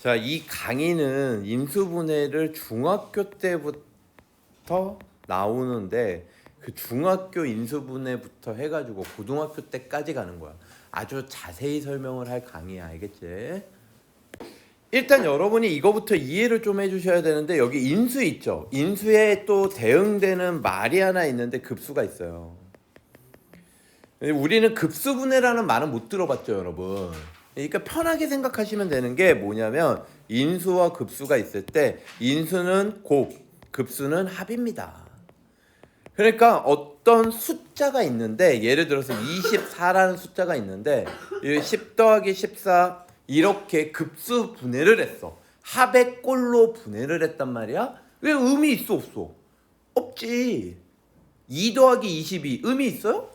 자, 이 강의는 인수분해를 중학교 때부터 나오는데 그 중학교 인수분해부터 해가지고 고등학교 때까지 가는 거야. 아주 자세히 설명을 할 강의야, 알겠지? 일단 여러분이 이거부터 이해를 좀 해주셔야 되는데, 여기 인수 있죠? 인수에 또 대응되는 말이 하나 있는데 급수가 있어요. 우리는 급수분해라는 말은 못 들어봤죠, 여러분. 그러니까 편하게 생각하시면 되는 게 뭐냐면, 인수와 급수가 있을 때 인수는 곱, 급수는 합입니다. 그러니까 어떤 숫자가 있는데, 예를 들어서 24라는 숫자가 있는데 10 더하기 14 이렇게 급수 분해를 했어. 합의 꼴로 분해를 했단 말이야. 왜 의미 있어 없어? 없지. 2 더하기 22 의미 있어요?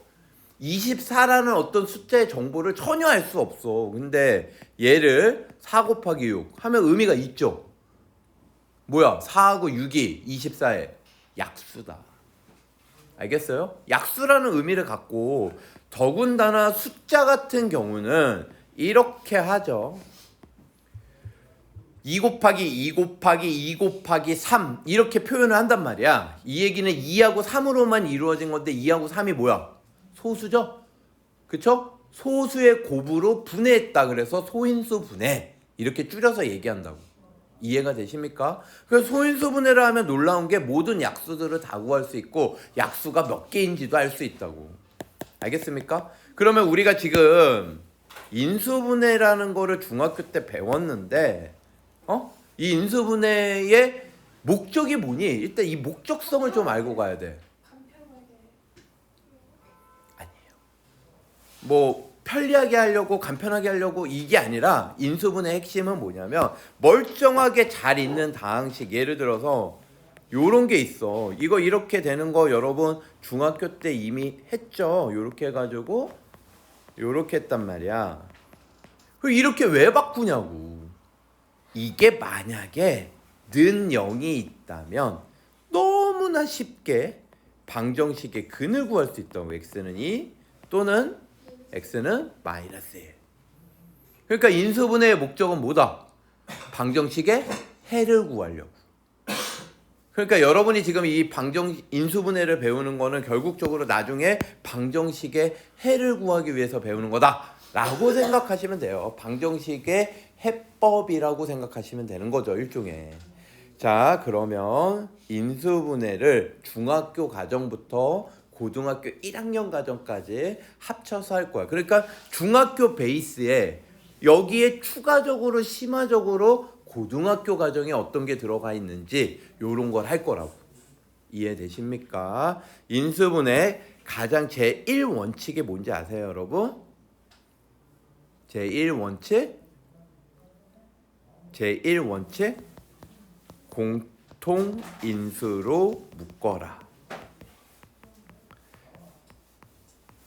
24라는 어떤 숫자의 정보를 전혀 알 수 없어. 근데 얘를 4 곱하기 6 하면 의미가 있죠. 뭐야? 4하고 6이 24의 약수다. 알겠어요? 약수라는 의미를 갖고, 더군다나 숫자 같은 경우는 이렇게 하죠. 2 곱하기 2 곱하기 2 곱하기 3 이렇게 표현을 한단 말이야. 이 얘기는 2하고 3으로만 이루어진 건데 2하고 3이 뭐야? 소수죠? 그쵸? 소수의 곱으로 분해했다. 그래서 소인수 분해 이렇게 줄여서 얘기한다고. 이해가 되십니까? 그래서 소인수 분해를 하면 놀라운 게 모든 약수들을 다 구할 수 있고 약수가 몇 개인지도 알 수 있다고. 알겠습니까? 그러면 우리가 지금 인수분해라는 거를 중학교 때 배웠는데 이 인수분해의 목적이 뭐니? 일단 이 목적성을 좀 알고 가야 돼. 아니에요. 뭐 편리하게 하려고 간편하게 하려고 이게 아니라, 인수분해의 핵심은 뭐냐면 멀쩡하게 잘 있는 다항식, 예를 들어서 요런 게 있어. 이거 이렇게 되는 거 여러분 중학교 때 이미 했죠. 요렇게 해가지고 요렇게 했단 말이야. 그럼 이렇게 왜 바꾸냐고. 이게 만약에 는 0이 있다면 너무나 쉽게 방정식의 근을 구할 수 있다고. x는 2 또는 x는 마이너스 1. 그러니까 인수분해의 목적은 뭐다? 방정식의 해를 구하려고. 그러니까 여러분이 지금 이 인수분해를 배우는 거는 결국적으로 나중에 방정식의 해를 구하기 위해서 배우는 거다 라고 생각하시면 돼요. 방정식의 해법이라고 생각하시면 되는 거죠, 일종의. 자, 그러면 인수분해를 중학교 과정부터 고등학교 1학년 과정까지 합쳐서 할 거야. 그러니까 중학교 베이스에 여기에 추가적으로 심화적으로 고등학교 과정에 어떤 게 들어가 있는지 요런 걸 할 거라고. 이해되십니까? 인수분해 가장 제1원칙이 뭔지 아세요, 여러분? 제1원칙? 제1원칙? 공통인수로 묶어라.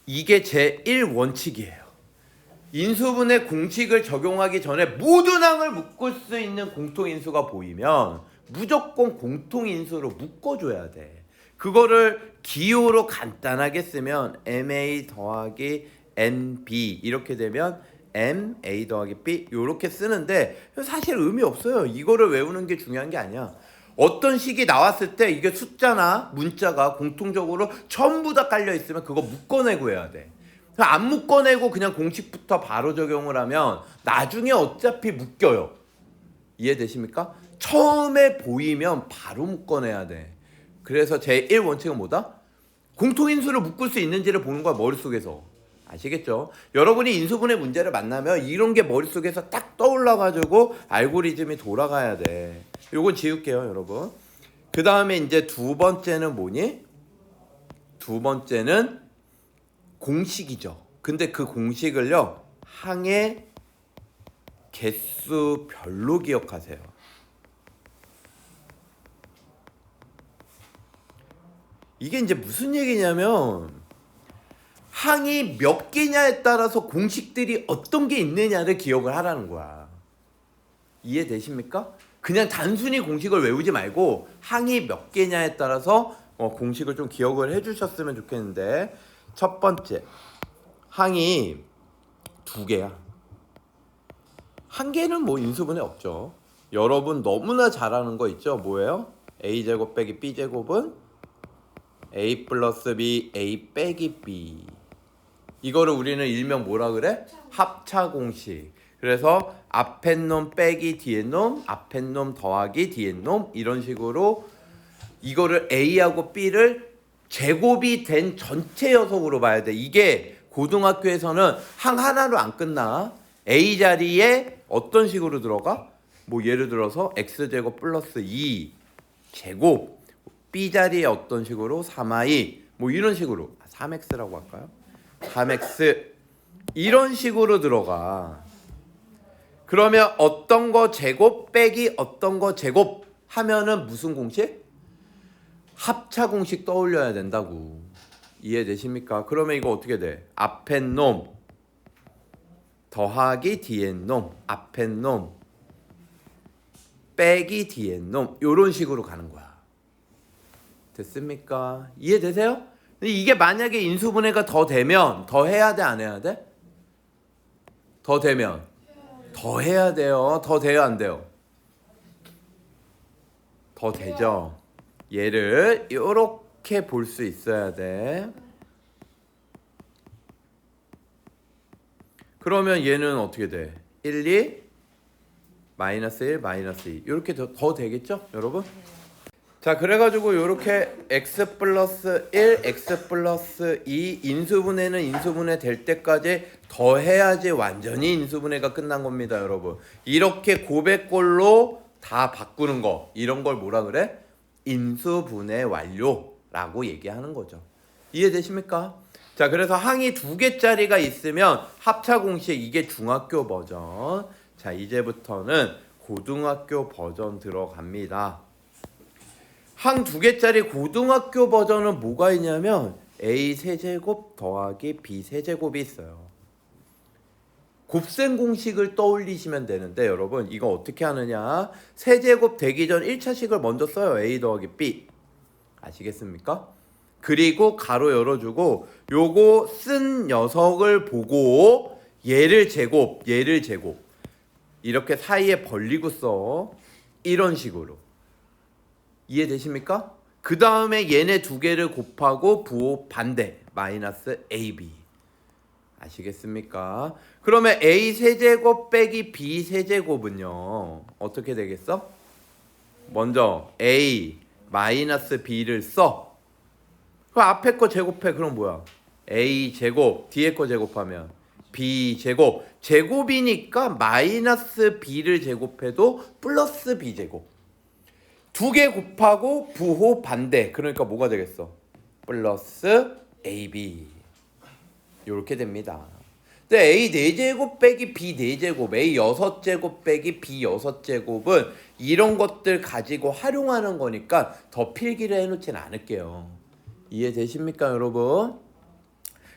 이게 제1원칙이에요. 인수분해 공식을 적용하기 전에 모든 항을 묶을 수 있는 공통인수가 보이면 무조건 공통인수로 묶어줘야 돼. 그거를 기호로 간단하게 쓰면 MA 더하기 NB 이렇게 되면 MA 더하기 B 이렇게 쓰는데 사실 의미 없어요. 이거를 외우는 게 중요한 게 아니야. 어떤 식이 나왔을 때 이게 숫자나 문자가 공통적으로 전부 다 깔려 있으면 그거 묶어내고 해야 돼. 안 묶어내고 그냥 공식부터 바로 적용을 하면 나중에 어차피 묶여요. 이해되십니까? 처음에 보이면 바로 묶어내야 돼. 그래서 제1원칙은 뭐다? 공통인수를 묶을 수 있는지를 보는 거야, 머릿속에서. 아시겠죠? 여러분이 인수분해 문제를 만나면 이런 게 머릿속에서 딱 떠올라가지고 알고리즘이 돌아가야 돼. 요건 지울게요, 여러분. 그 다음에 이제 두 번째는 뭐니? 두 번째는 공식이죠. 근데 그 공식을요, 항의 개수별로 기억하세요. 이게 이제 무슨 얘기냐면 항이 몇 개냐에 따라서 공식들이 어떤 게 있느냐를 기억을 하라는 거야. 이해되십니까? 그냥 단순히 공식을 외우지 말고 항이 몇 개냐에 따라서 공식을 좀 기억을 해주셨으면 좋겠는데, 첫 번째, 항이 두 개야. 한계는 뭐 인수분해 없죠. 여러분 너무나 잘 아는 거 있죠? 뭐예요? a제곱 빼기 b제곱은 a 플러스 b, a 빼기 b. 이거를 우리는 일명 뭐라 그래? 합차 공식. 그래서 앞에 놈 빼기 뒤에 놈, 앞에 놈 더하기 뒤에 놈, 이런 식으로 이거를 a하고 b를 제곱이 된 전체 녀석으로 봐야 돼. 이게 고등학교에서는 항 하나로 안 끝나. a 자리에 어떤 식으로 들어가? 뭐 예를 들어서 x제곱 플러스 2 제곱, b 자리에 어떤 식으로 3i 뭐 이런 식으로 3x라고 할까요? 3x 이런 식으로 들어가. 그러면 어떤 거 제곱 빼기 어떤 거 제곱 하면은 무슨 공식? 합차 공식 떠올려야 된다고. 이해되십니까? 그러면 이거 어떻게 돼? 앞에 놈 더하기 뒤에 놈, 앞에 놈 빼기 뒤에 놈, 요런 식으로 가는 거야. 됐습니까? 이해되세요? 근데 이게 만약에 인수분해가 더 되면 더 해야 돼, 안 해야 돼? 더 되면 더 해야 돼요. 더 돼요, 안 돼요? 더 되죠. 얘를 이렇게 볼 수 있어야 돼. 그러면 얘는 어떻게 돼? 1, 2, 마이너스 1, 마이너스 2 이렇게 더 되겠죠, 여러분? 자, 그래가지고 이렇게 x 플러스 1, x 플러스 2 인수분해는 인수분해 될 때까지 더 해야지 완전히 인수분해가 끝난 겁니다, 여러분. 이렇게 고백골로 다 바꾸는 거, 이런 걸 뭐라 그래? 인수분해 완료라고 얘기하는 거죠. 이해되십니까? 자, 그래서 항이 2개짜리가 있으면 합차 공식, 이게 중학교 버전. 자, 이제부터는 고등학교 버전 들어갑니다. 항 2개짜리 고등학교 버전은 뭐가 있냐면 a 세제곱 더하기 b 세제곱이 있어요. 곱셈 공식을 떠올리시면 되는데, 여러분 이거 어떻게 하느냐, 세제곱 되기 전 1차식을 먼저 써요. a 더하기 b. 아시겠습니까? 그리고 가로 열어주고 요거 쓴 녀석을 보고 얘를 제곱 이렇게 사이에 벌리고 써. 이런 식으로. 이해되십니까? 그 다음에 얘네 2개를 곱하고 부호 반대 마이너스 ab. 아시겠습니까? 그러면 a 세제곱 빼기 b 세제곱은요 어떻게 되겠어? 먼저 a 마이너스 b를 써. 그 앞에 거 제곱해. 그럼 뭐야? a 제곱 뒤에 거 제곱하면 b 제곱. 제곱이니까 마이너스 b를 제곱해도 플러스 b 제곱. 2개 곱하고 부호 반대. 그러니까 뭐가 되겠어? 플러스 ab. 이렇게 됩니다. 근데 a 4제곱 빼기 b 4제곱, a 6제곱 빼기 b 6제곱은 이런 것들 가지고 활용하는 거니까 더 필기를 해놓지는 않을게요. 이해되십니까, 여러분?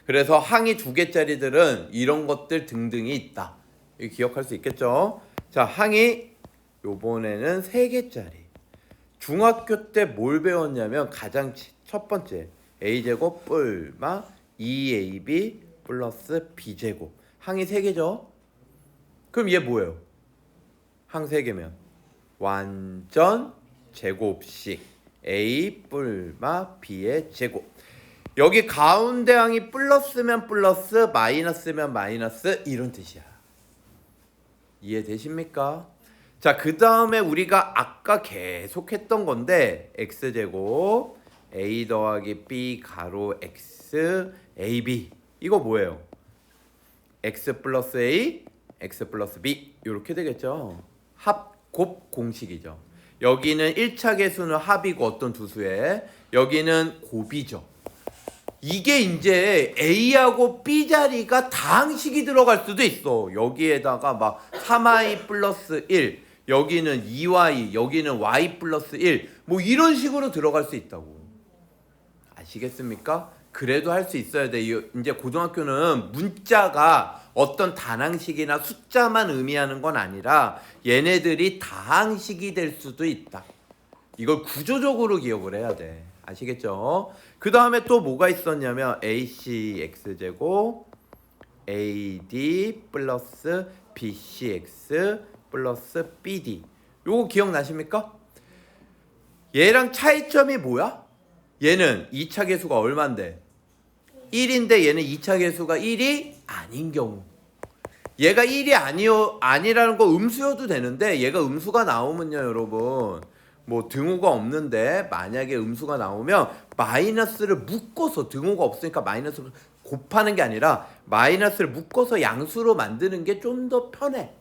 그래서 항이 2개짜리들은 이런 것들 등등이 있다. 이거 기억할 수 있겠죠? 자, 항이 요번에는 3개짜리. 중학교 때 뭘 배웠냐면 가장 첫 번째 a제곱 뿔마 2ab 플러스 b제곱. 항이 3개죠? 그럼 얘 뭐예요? 항 3개면 완전 제곱식 a 뿔마 b의 제곱. 여기 가운데 항이 플러스면 플러스 마이너스면 마이너스 이런 뜻이야. 이해되십니까? 자, 그 다음에 우리가 아까 계속 했던 건데 x제곱 a 더하기 b 가로 x ab. 이거 뭐예요? x 플러스 a, x 플러스 b 이렇게 되겠죠. 합곱 공식이죠. 여기는 1차 계수는 합이고 어떤 두 수에, 여기는 곱이죠. 이게 이제 a하고 b 자리가 다항식이 들어갈 수도 있어. 여기에다가 막 3i 플러스 1, 여기는 2y, 여기는 y 플러스 1, 뭐 이런 식으로 들어갈 수 있다고. 아시겠습니까? 그래도 할 수 있어야 돼. 이제 고등학교는 문자가 어떤 단항식이나 숫자만 의미하는 건 아니라 얘네들이 다항식이 될 수도 있다. 이걸 구조적으로 기억을 해야 돼. 아시겠죠? 그 다음에 또 뭐가 있었냐면 ac x제곱 ad 플러스 BCX 플러스 BD. 요거 기억나십니까? 얘랑 차이점이 뭐야? 얘는 2차 계수가 얼만데? 1인데 얘는 2차 계수가 1이 아닌 경우. 얘가 1이 아니라는 거 음수여도 되는데 얘가 음수가 나오면요 여러분 뭐 등호가 없는데 만약에 음수가 나오면 마이너스를 묶어서 등호가 없으니까 마이너스를 곱하는 게 아니라 마이너스를 묶어서 양수로 만드는 게 좀 더 편해.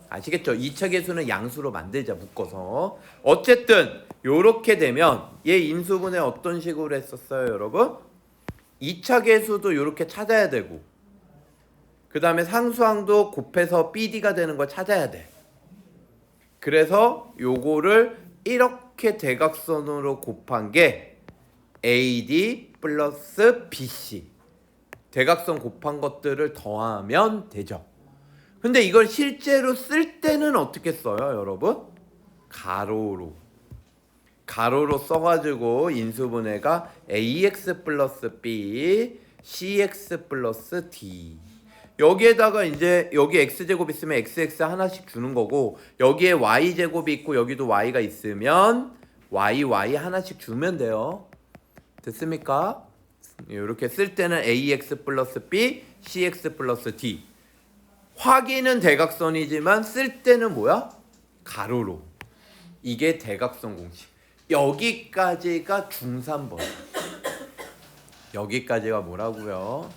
아시겠죠? 2차 계수는 양수로 만들자 묶어서. 어쨌든 요렇게 되면 얘 인수분해 어떤 식으로 했었어요 여러분? 2차 계수도 요렇게 찾아야 되고 그 다음에 상수항도 곱해서 BD가 되는 걸 찾아야 돼. 그래서 요거를 이렇게 대각선으로 곱한 게 AD 플러스 BC. 대각선 곱한 것들을 더하면 되죠. 근데 이걸 실제로 쓸 때는 어떻게 써요 여러분? 가로로 써가지고 인수분해가 AX 플러스 B, CX 플러스 D. 여기에다가 이제 여기 x제곱 있으면 xx 하나씩 주는 거고 여기에 y제곱이 있고 여기도 y가 있으면 y 하나씩 주면 돼요. 됐습니까? 이렇게 쓸 때는 ax 플러스 b, cx 플러스 d. 확인은 대각선이지만 쓸 때는 뭐야? 가로로. 이게 대각선 공식. 여기까지가 중3 버전. 여기까지가 뭐라고요?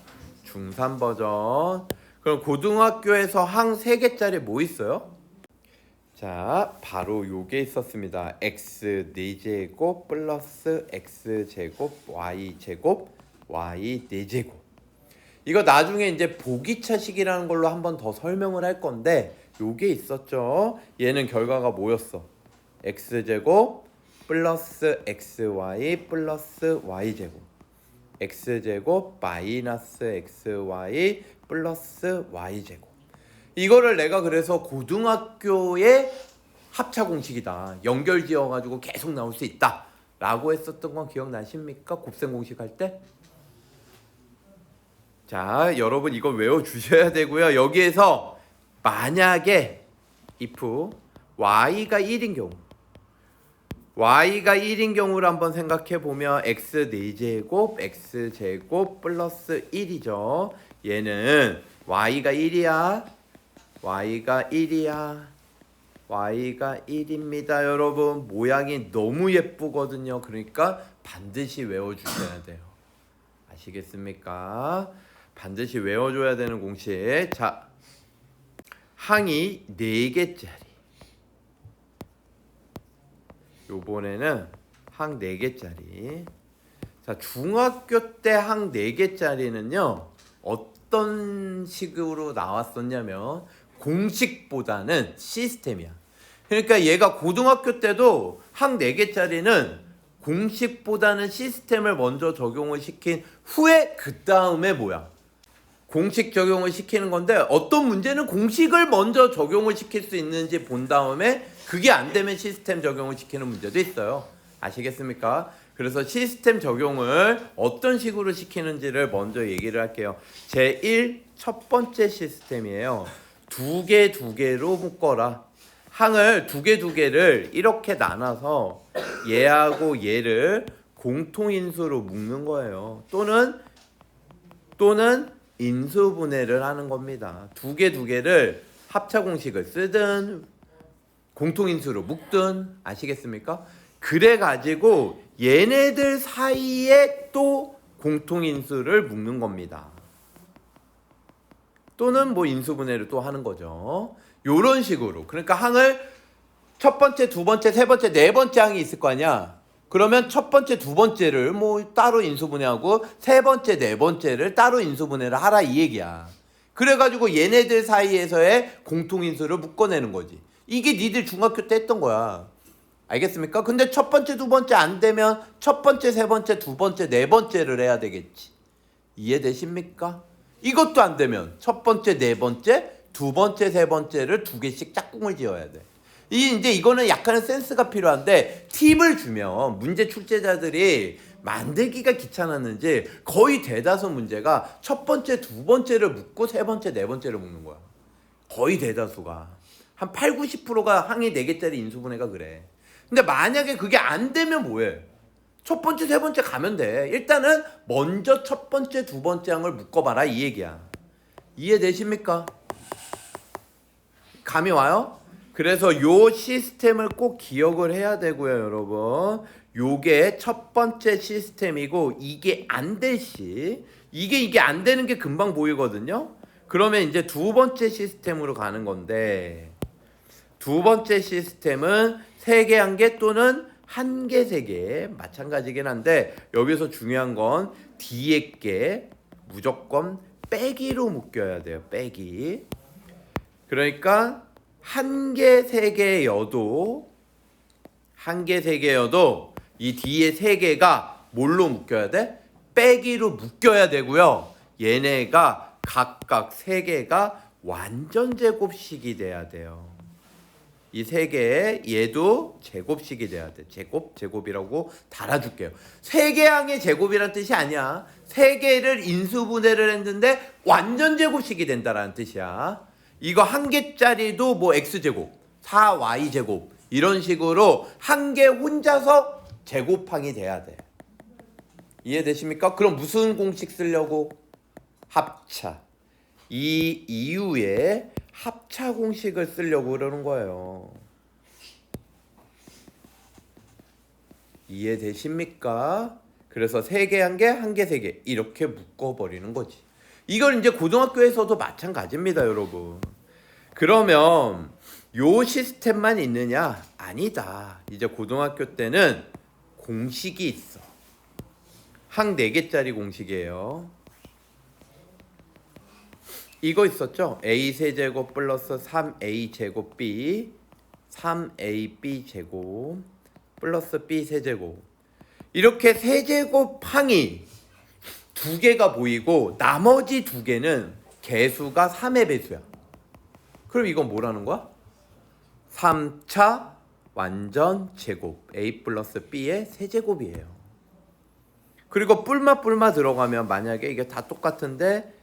중3 버전. 그럼 고등학교에서 항 3개짜리 뭐 있어요? 자, 바로 요게 있었습니다. x 4제곱 플러스 x제곱 y제곱 y 4제곱. 이거 나중에 이제 보기차식이라는 걸로 한 번 더 설명을 할 건데 요게 있었죠. 얘는 결과가 뭐였어? x제곱 플러스 xy 플러스 y제곱 x제곱 마이너스 xy 플러스 y제곱. 이거를 내가 그래서 고등학교의 합차 공식이다. 연결 지어가지고 계속 나올 수 있다. 라고 했었던 건 기억나십니까? 곱셈 공식 할 때? 자, 여러분 이거 외워주셔야 되고요. 여기에서 만약에 if y가 1인 경우 y가 1인 경우를 한번 생각해 보면 x 4제곱 x제곱 플러스 1이죠. 얘는 y가 1이야. y가 1이야. y가 1입니다. 여러분 모양이 너무 예쁘거든요. 그러니까 반드시 외워주셔야 돼요. 아시겠습니까? 반드시 외워줘야 되는 공식. 자, 항이 4개짜리. 요번에는 항 4개짜리. 자, 중학교 때 항 4개짜리는요 어떤 식으로 나왔었냐면 공식보다는 시스템이야. 그러니까 얘가 고등학교 때도 항 4개짜리는 공식보다는 시스템을 먼저 적용을 시킨 후에 그 다음에 뭐야? 공식 적용을 시키는 건데 어떤 문제는 공식을 먼저 적용을 시킬 수 있는지 본 다음에 그게 안 되면 시스템 적용을 시키는 문제도 있어요. 아시겠습니까? 그래서 시스템 적용을 어떤 식으로 시키는지를 먼저 얘기를 할게요. 제1 첫 번째 시스템이에요. 2개 2개로 묶어라. 항을 2개 2개를 이렇게 나눠서 얘하고 얘를 공통인수로 묶는 거예요. 또는 인수분해를 하는 겁니다. 2개 2개를 합차 공식을 쓰든 공통인수로 묶든. 아시겠습니까? 그래가지고 얘네들 사이에 또 공통인수를 묶는 겁니다. 또는 뭐 인수분해를 또 하는 거죠. 요런 식으로. 그러니까 항을 첫 번째, 두 번째, 세 번째, 네 번째 항이 있을 거 아니야. 그러면 첫 번째, 두 번째를 뭐 따로 인수분해하고 세 번째, 네 번째를 따로 인수분해를 하라 이 얘기야. 그래가지고 얘네들 사이에서의 공통인수를 묶어내는 거지. 이게 니들 중학교 때 했던 거야. 알겠습니까? 근데 첫 번째, 두 번째 안 되면 첫 번째, 세 번째, 두 번째, 네 번째를 해야 되겠지. 이해되십니까? 이것도 안 되면 첫 번째, 네 번째, 두 번째, 세 번째를 2개씩 짝꿍을 지어야 돼. 이제 이거는 약간의 센스가 필요한데 팁을 주면 문제 출제자들이 만들기가 귀찮았는지 거의 대다수 문제가 첫 번째, 두 번째를 묶고 세 번째, 네 번째를 묶는 거야. 거의 대다수가. 한 8, 90%가 항이 4개짜리 인수분해가 그래. 근데 만약에 그게 안 되면 뭐해? 첫 번째, 세 번째 가면 돼. 일단은 먼저 첫 번째, 두 번째 항을 묶어봐라 이 얘기야. 이해되십니까? 감이 와요? 그래서 요 시스템을 꼭 기억을 해야 되고요, 여러분. 요게 첫 번째 시스템이고 이게 안 될 시, 이게 안 되는 게 금방 보이거든요. 그러면 이제 두 번째 시스템으로 가는 건데, 두 번째 시스템은 3개, 1개 또는 1개, 3개 마찬가지긴 한데 여기서 중요한 건 뒤에 게 무조건 빼기로 묶여야 돼요. 빼기. 그러니까 1개, 3개여도 1개, 3개여도 이 뒤에 3개가 뭘로 묶여야 돼? 빼기로 묶여야 되고요. 얘네가 각각 3개가 완전 제곱식이 돼야 돼요. 이 3개에 얘도 제곱식이 돼야 돼. 제곱이라고 달아줄게요. 3개 항의 제곱이란 뜻이 아니야. 3개를 인수분해를 했는데 완전 제곱식이 된다라는 뜻이야. 이거 1개짜리도 뭐 x제곱, 4y제곱 이런 식으로 1개 혼자서 제곱항이 돼야 돼. 이해되십니까? 그럼 무슨 공식 쓰려고? 합차. 이 이후에 합차 공식을 쓰려고 그러는 거예요. 이해되십니까? 그래서 3개, 1개, 1개, 3개 이렇게 묶어버리는 거지. 이걸 이제 고등학교에서도 마찬가지입니다, 여러분. 그러면 요 시스템만 있느냐? 아니다. 이제 고등학교 때는 공식이 있어. 항 4개짜리 공식이에요. 이거 있었죠? a 세제곱 플러스 3a 제곱 b 3ab 제곱 플러스 b 세제곱. 이렇게 세제곱 항이 2개가 보이고 나머지 2개는 개수가 3의 배수야. 그럼 이건 뭐라는 거야? 3차 완전 제곱 a 플러스 b의 세제곱이에요. 그리고 뿔마 들어가면 만약에 이게 다 똑같은데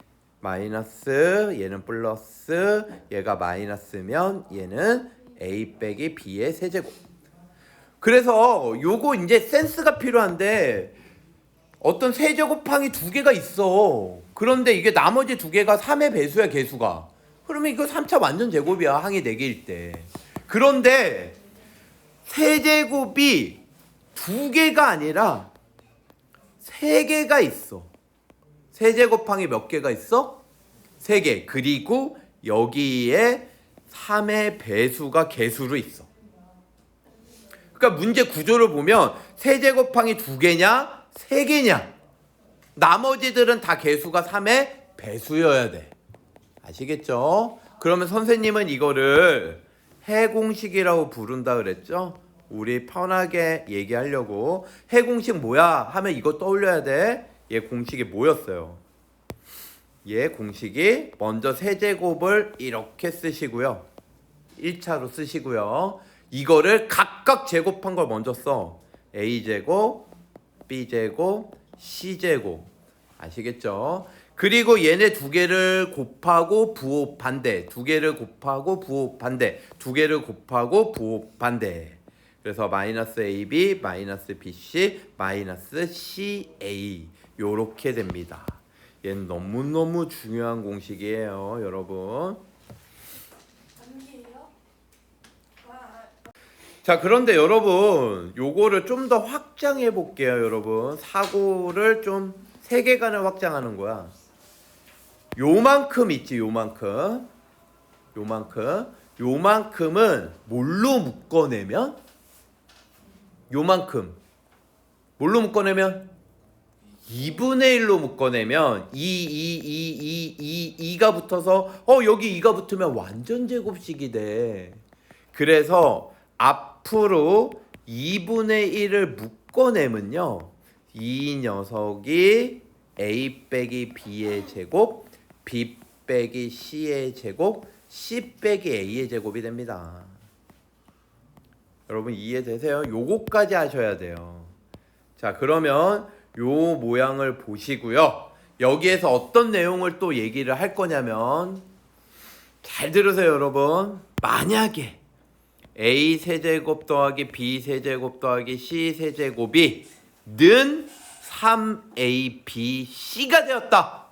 마이너스 얘는 플러스 얘가 마이너스면 얘는 a 빼기 b의 세제곱. 그래서 요거 이제 센스가 필요한데 어떤 세제곱항이 2개가 있어. 그런데 이게 나머지 2개가 3의 배수야, 개수가. 그러면 이거 3차 완전 제곱이야, 항이 4개일 때. 그런데 세제곱이 2개가 아니라 3개가 있어. 세제곱항이 몇 개가 있어? 3개. 그리고 여기에 3의 배수가 개수로 있어. 그러니까 문제 구조를 보면 세제곱항이 2개냐? 3개냐? 나머지들은 다 개수가 3의 배수여야 돼. 아시겠죠? 그러면 선생님은 이거를 해공식이라고 부른다 그랬죠? 우리 편하게 얘기하려고. 해공식 뭐야? 하면 이거 떠올려야 돼. 얘 공식이 뭐였어요? 얘 공식이 먼저 세제곱을 이렇게 쓰시고요. 1차로 쓰시고요. 이거를 각각 제곱한 걸 먼저 써. a제곱, b제곱, c제곱. 아시겠죠? 그리고 얘네 2개를 곱하고 부호 반대, 2개를 곱하고 부호 반대, 2개를 곱하고 부호 반대. 그래서 마이너스 ab, 마이너스 bc, 마이너스 ca 요렇게 됩니다. 얘는 너무너무 중요한 공식이에요, 여러분. 자, 그런데 여러분 요거를 좀 더 확장해 볼게요. 여러분 사고를 좀 세계관을 확장하는 거야. 요만큼 있지, 요만큼은 뭘로 묶어내면? 요만큼 뭘로 묶어내면? 2분의 1로 묶어내면 2가 붙어서 여기 2가 붙으면 완전 제곱식이 돼. 그래서 앞으로 2분의 1을 묶어내면요, 이 녀석이 a 빼기 b의 제곱, b 빼기 c의 제곱, c 빼기 a의 제곱이 됩니다. 여러분 이해되세요? 요거까지 하셔야 돼요. 자, 그러면 요 모양을 보시고요. 여기에서 어떤 내용을 또 얘기를 할 거냐면, 잘 들으세요 여러분. 만약에 A 세제곱 더하기 B 세제곱 더하기 C 세제곱이 는 3ABC가 되었다.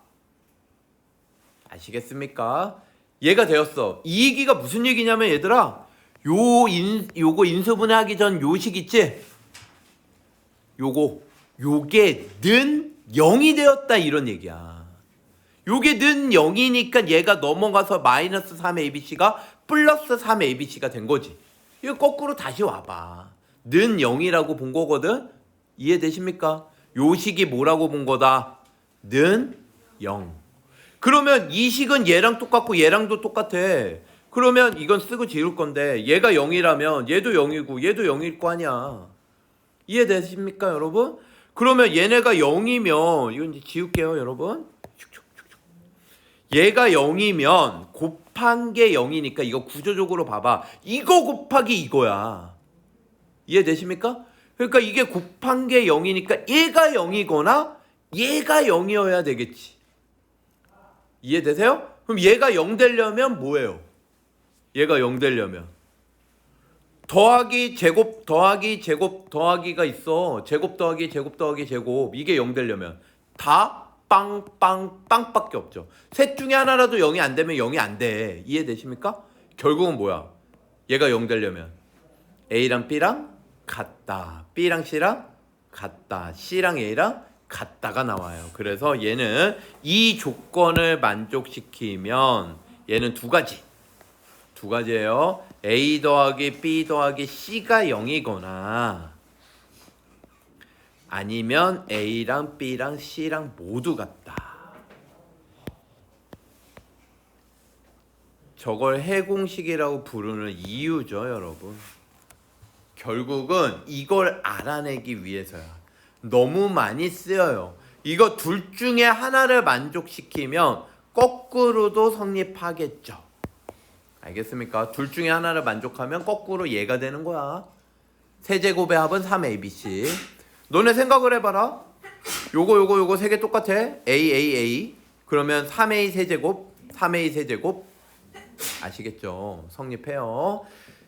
아시겠습니까? 얘가 되었어. 이 얘기가 무슨 얘기냐면 얘들아, 요거 인수분해 하기 전 요식 있지? 요게 는 0이 되었다 이런 얘기야. 요게 는 0이니까 얘가 넘어가서 마이너스 3ABC가 플러스 3ABC가 된 거지. 이거 거꾸로 다시 와봐. 는 0이라고 본 거거든? 이해되십니까? 요식이 뭐라고 본 거다? 는 0. 그러면 이 식은 얘랑 똑같고 얘랑도 똑같아. 그러면 이건 쓰고 지울 건데 얘가 0이라면 얘도 0이고 얘도 0일 거 아니야. 이해되십니까 여러분? 그러면 얘네가 0이면 이건 이제 지울게요 여러분. 얘가 0이면 곱한 게 0이니까 이거 구조적으로 봐봐. 이거 곱하기 이거야. 이해되십니까? 그러니까 이게 곱한 게 0이니까 얘가 0이거나 얘가 0이어야 되겠지. 이해되세요? 그럼 얘가 0 되려면 뭐예요? 얘가 0 되려면 더하기 제곱 더하기 제곱 더하기가 있어. 제곱 더하기 제곱 더하기 제곱. 이게 0 되려면 다 빵빵빵밖에 없죠. 셋 중에 하나라도 0이 안 되면 0이 안 돼. 이해되십니까? 결국은 뭐야? 얘가 0 되려면 A랑 B랑 같다. B랑 C랑 같다. C랑 A랑 같다가 나와요. 그래서 얘는 이 조건을 만족시키면 얘는 두 가지예요. A 더하기 B 더하기 C가 0이거나 아니면 A랑 B랑 C랑 모두 같다. 저걸 해공식이라고 부르는 이유죠 여러분. 결국은 이걸 알아내기 위해서야. 너무 많이 쓰여요. 이거 둘 중에 하나를 만족시키면 거꾸로도 성립하겠죠. 알겠습니까? 둘 중에 하나를 만족하면 거꾸로 얘가 되는 거야. 세제곱의 합은 3ABC. 너네 생각을 해봐라. 요거 세 개 똑같아. A. 그러면 3A 세제곱 3A 세제곱. 아시겠죠? 성립해요.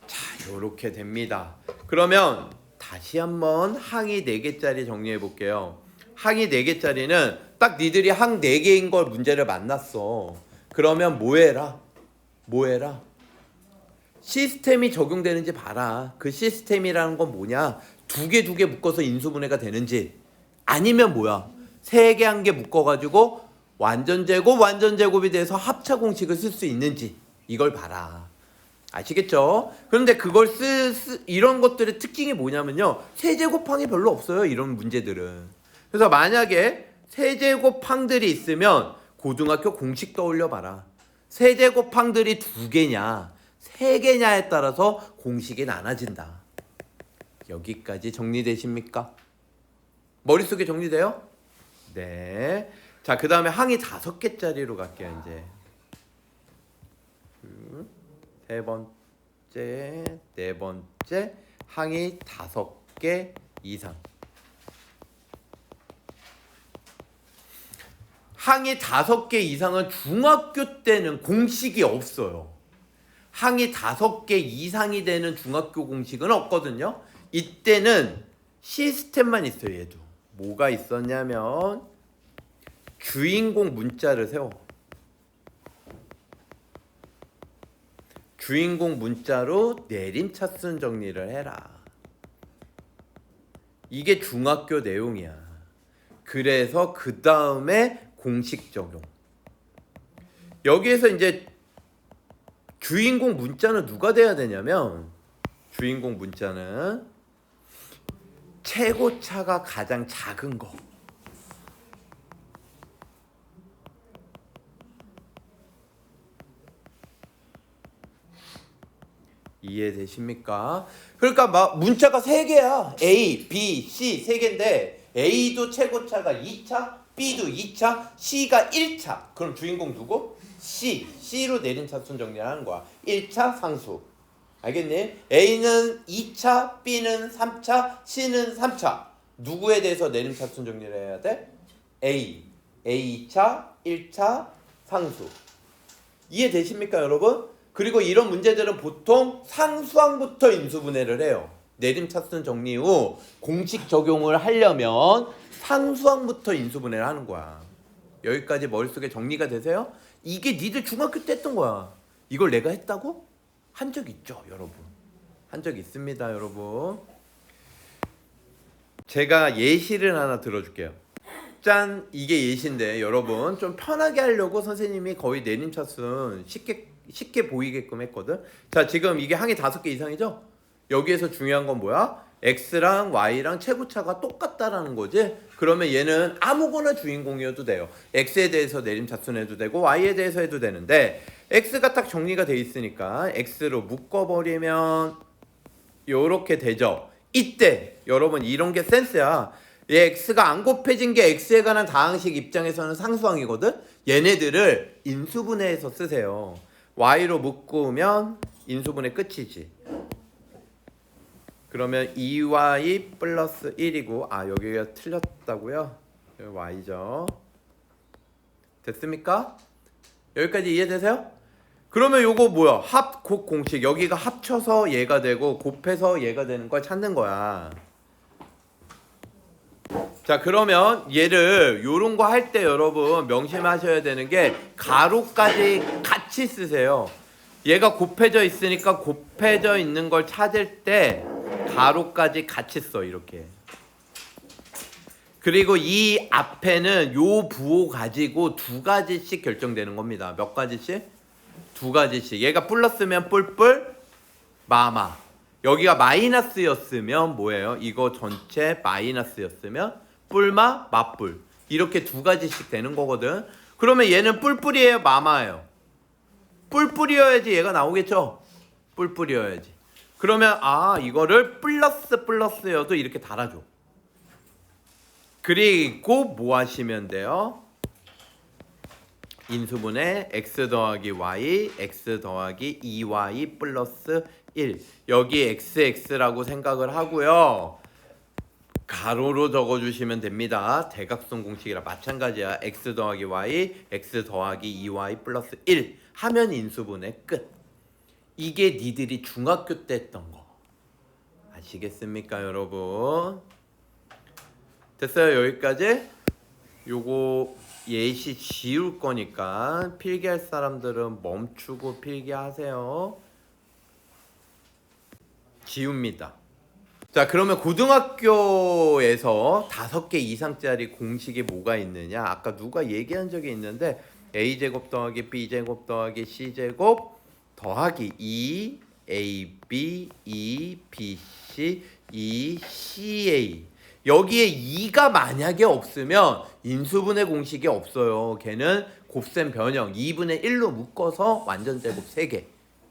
자, 요렇게 됩니다. 그러면 다시 한번 항이 4개짜리 정리해 볼게요. 항이 4개짜리는 딱 니들이 항 4개인 걸 문제를 만났어. 그러면 뭐 해라? 시스템이 적용되는지 봐라. 그 시스템이라는 건 뭐냐? 두 개 묶어서 인수분해가 되는지, 아니면 뭐야? 3개 1개 묶어가지고 완전제곱이 돼서 합차 공식을 쓸 수 있는지 이걸 봐라. 아시겠죠? 그런데 그걸 이런 것들의 특징이 뭐냐면요, 세제곱항이 별로 없어요. 이런 문제들은. 그래서 만약에 세제곱항들이 있으면 고등학교 공식 떠올려 봐라. 세제곱항들이 2개냐 3개냐에 따라서 공식이 나눠진다. 여기까지 정리되십니까? 머릿속에 정리돼요? 네. 자, 그 다음에 항이 5개짜리로 갈게요. 이제 세 번째, 네 번째, 항이 5개 이상. 항이 5개 이상은 중학교 때는 공식이 없어요. 항이 5개 이상이 되는 중학교 공식은 없거든요. 이때는 시스템만 있어요. 얘도 뭐가 있었냐면 주인공 문자를 세워. 주인공 문자로 내림차순 정리를 해라. 이게 중학교 내용이야. 그래서 그 다음에 공식 적용. 여기에서 이제 주인공 문자는 누가 돼야 되냐면, 주인공 문자는 최고차가 가장 작은 거. 이해되십니까? 그러니까 막 문자가 3개야. A, B, C 3개인데 A도 최고차가 2차, B도 2차, C가 1차. 그럼 주인공 누구? C로 내림차순 정리를 하는 거야. 1차 상수. 알겠니? A는 2차, B는 3차, C는 3차. 누구에 대해서 내림차순 정리를 해야 돼? A 2차, 1차 상수. 이해되십니까 여러분? 그리고 이런 문제들은 보통 상수항부터 인수분해를 해요. 내림차순 정리 후 공식 적용을 하려면 상수항부터 인수분해를 하는 거야. 여기까지 머릿속에 정리가 되세요? 이게 니들 중학교 때 했던 거야. 이걸 내가 했다고? 한 적 있죠 여러분. 한 적 있습니다 여러분. 제가 예시를 하나 들어줄게요. 짠, 이게 예시인데 여러분 좀 편하게 하려고 선생님이 거의 내림차순 쉽게 보이게끔 했거든. 자, 지금 이게 항이 5개 이상이죠? 여기에서 중요한 건 뭐야? x랑 y랑 최고차가 똑같다라는 거지. 그러면 얘는 아무거나 주인공이어도 돼요. x에 대해서 내림차순 해도 되고 y에 대해서 해도 되는데 x가 딱 정리가 돼 있으니까 x로 묶어버리면 요렇게 되죠. 이때 여러분 이런 게 센스야. 얘 x가 안 곱해진 게 x에 관한 다항식 입장에서는 상수항이거든. 얘네들을 인수분해해서 쓰세요. y로 묶으면 인수분해 끝이지. 그러면 2y 플러스 1이고 여기가 틀렸다고요? y죠. 됐습니까? 여기까지 이해되세요? 그러면 요거 뭐야? 합곱 공식. 여기가 합쳐서 얘가 되고 곱해서 얘가 되는 걸 찾는 거야. 자, 그러면 얘를 요런 거 할 때 여러분 명심하셔야 되는 게 가로까지 같이 쓰세요. 얘가 곱해져 있으니까 곱해져 있는 걸 찾을 때 가로까지 같이 써 이렇게. 그리고 이 앞에는 요 부호 가지고 2가지씩 결정되는 겁니다. 몇 가지씩? 2가지씩. 얘가 플러스면 뿔뿔 마마. 여기가 마이너스였으면 뭐예요? 이거 전체 마이너스였으면 뿔마 맞뿔. 이렇게 2가지씩 되는 거거든. 그러면 얘는 뿔뿔이에요 마마예요? 뿔뿔이어야지 얘가 나오겠죠? 뿔뿔이어야지. 그러면 이거를 플러스여도 이렇게 달아줘. 그리고 뭐 하시면 돼요? 인수분해 x 더하기 y, x 더하기 2y 플러스 1. 여기 x라고 생각을 하고요. 가로로 적어주시면 됩니다. 대각선 공식이라 마찬가지야. x 더하기 y, x 더하기 2y 플러스 1 하면 인수분해 끝. 이게 니들이 중학교 때 했던 거. 아시겠습니까 여러분? 됐어요 여기까지? 요거 예시 지울 거니까 필기할 사람들은 멈추고 필기하세요. 지웁니다. 자, 그러면 고등학교에서 5개 이상짜리 공식이 뭐가 있느냐? 아까 누가 얘기한 적이 있는데 a제곱 더하기 b제곱 더하기 c제곱 더하기 2ab 2bc 2ca. 여기에 2가 만약에 없으면 인수분해 공식이 없어요. 걔는 곱셈 변형 2분의 1로 묶어서 완전제곱 3개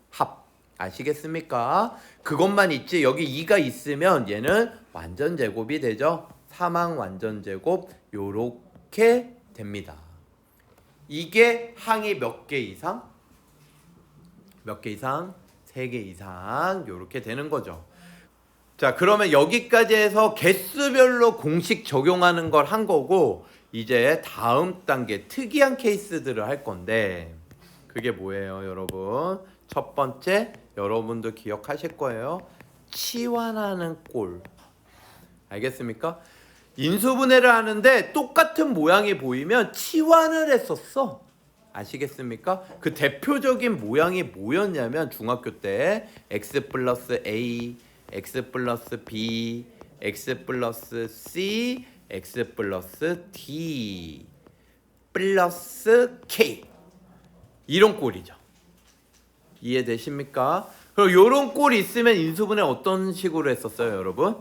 합. 아시겠습니까? 그것만 있지 여기 2가 있으면 얘는 완전제곱이 되죠. 사망 완전제곱 요렇게 됩니다. 이게 항이 몇 개 이상? 몇 개 이상? 3개 이상 요렇게 되는 거죠. 자, 그러면 여기까지 해서 개수별로 공식 적용하는 걸 한 거고 이제 다음 단계 특이한 케이스들을 할 건데 그게 뭐예요 여러분? 첫 번째 여러분도 기억하실 거예요. 치환하는 꼴. 알겠습니까? 인수분해를 하는데 똑같은 모양이 보이면 치환을 했었어. 아시겠습니까? 그 대표적인 모양이 뭐였냐면 중학교 때 x 플러스 a, x 플러스 b, x 플러스 c, x 플러스 d 플러스 k 이런 꼴이죠. 이해되십니까? 그럼 이런 꼴이 있으면 인수분해 어떤 식으로 했었어요 여러분?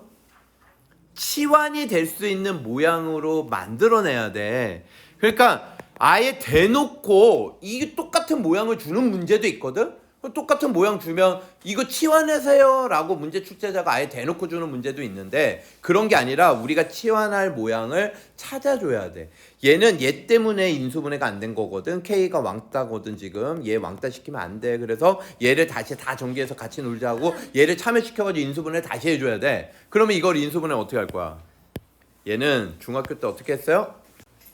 치환이 될 수 있는 모양으로 만들어내야 돼. 그러니까 아예 대놓고 이게 똑같은 모양을 주는 문제도 있거든. 똑같은 모양 주면 이거 치환하세요 라고 문제 출제자가 아예 대놓고 주는 문제도 있는데 그런 게 아니라 우리가 치환할 모양을 찾아줘야 돼. 얘는 얘 때문에 인수분해가 안 된 거거든. K가 왕따거든 지금. 얘 왕따 시키면 안 돼. 그래서 얘를 다시 다 전개해서 같이 놀자고 얘를 참여시켜가지고 인수분해 다시 해줘야 돼. 그러면 이걸 인수분해 어떻게 할 거야? 얘는 중학교 때 어떻게 했어요?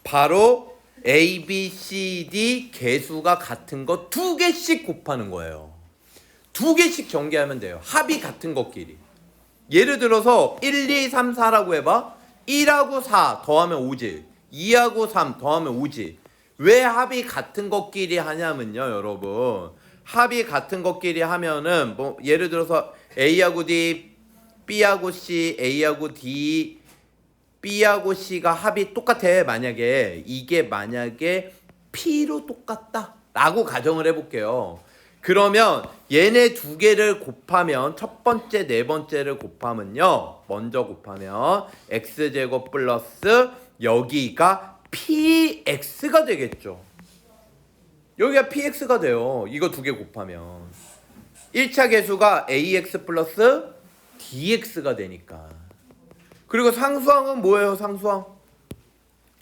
바로 A, B, C, D 개수가 같은 거 2개씩 곱하는 거예요. 2개씩 전개하면 돼요. 합이 같은 것끼리. 예를 들어서 1, 2, 3, 4라고 해봐. 1하고 4 더하면 5지. 2하고 3 더하면 5지. 왜 합이 같은 것끼리 하냐면요, 여러분. 합이 같은 것끼리 하면은 뭐 예를 들어서 A하고 D, B하고 C, A하고 D, B하고 C가 합이 똑같아. 만약에 이게 만약에 P로 똑같다 라고 가정을 해볼게요. 그러면 얘네 두 개를 곱하면 첫 번째 네 번째를 곱하면요, 먼저 곱하면 x제곱 플러스 여기가 px가 되겠죠. 여기가 px가 돼요. 이거 두 개 곱하면 1차 계수가 ax 플러스 dx가 되니까. 그리고 상수항은 뭐예요? 상수항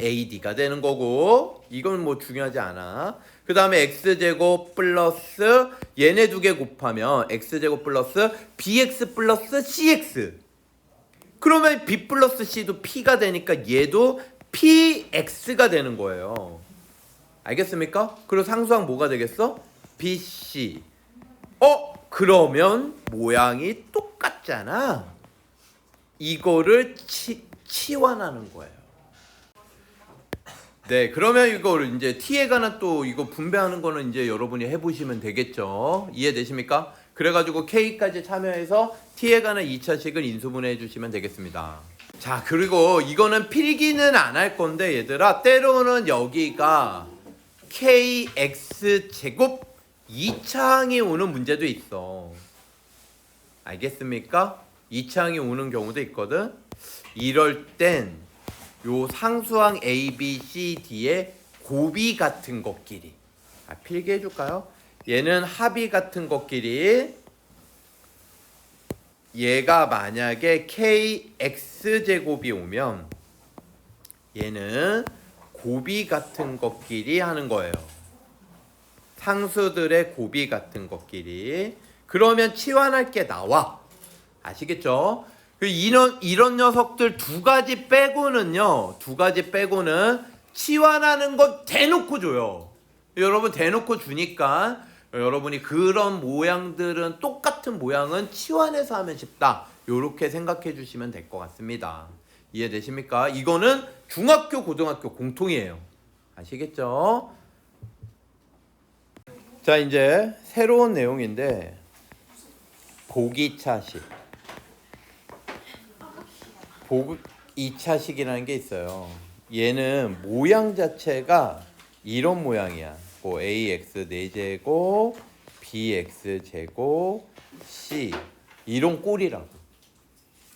ad가 되는 거고, 이건 뭐 중요하지 않아. 그 다음에 x제곱 플러스 얘네 두 개 곱하면 x제곱 플러스 bx 플러스 cx. 그러면 b 플러스 c도 p가 되니까 얘도 px가 되는 거예요. 알겠습니까? 그리고 상수항 뭐가 되겠어? bc. 그러면 모양이 똑같잖아. 이거를 치환하는 거예요. 네, 그러면 이거를 이제 t에 관한 또 이거 분배하는 거는 이제 여러분이 해보시면 되겠죠. 이해되십니까? 그래가지고 k까지 참여해서 t에 관한 2차식을 인수분해 주시면 되겠습니다. 자, 그리고 이거는 필기는 안 할 건데 얘들아, 때로는 여기가 kx 제곱 2차항이 오는 문제도 있어. 알겠습니까? 2차항이 오는 경우도 있거든. 이럴 땐 요 상수항 A, B, C, D의 곱이 같은 것끼리 필기해 줄까요? 얘는 합이 같은 것끼리, 얘가 만약에 KX제곱이 오면 얘는 곱이 같은 것끼리 하는 거예요. 상수들의 곱이 같은 것끼리. 그러면 치환할 게 나와. 아시겠죠? 이런 녀석들 두 가지 빼고는요, 두 가지 빼고는 치환하는 거 대놓고 줘요. 여러분 대놓고 주니까 여러분이 그런 모양들은, 똑같은 모양은 치환해서 하면 쉽다, 요렇게 생각해 주시면 될 것 같습니다. 이해되십니까? 이거는 중학교 고등학교 공통이에요. 아시겠죠? 자, 이제 새로운 내용인데 보기차식. 2차식이라는 게 있어요. 얘는 모양 자체가 이런 모양이야. 뭐 ax 4제곱, bx 제곱, c 이런 꼴이라고.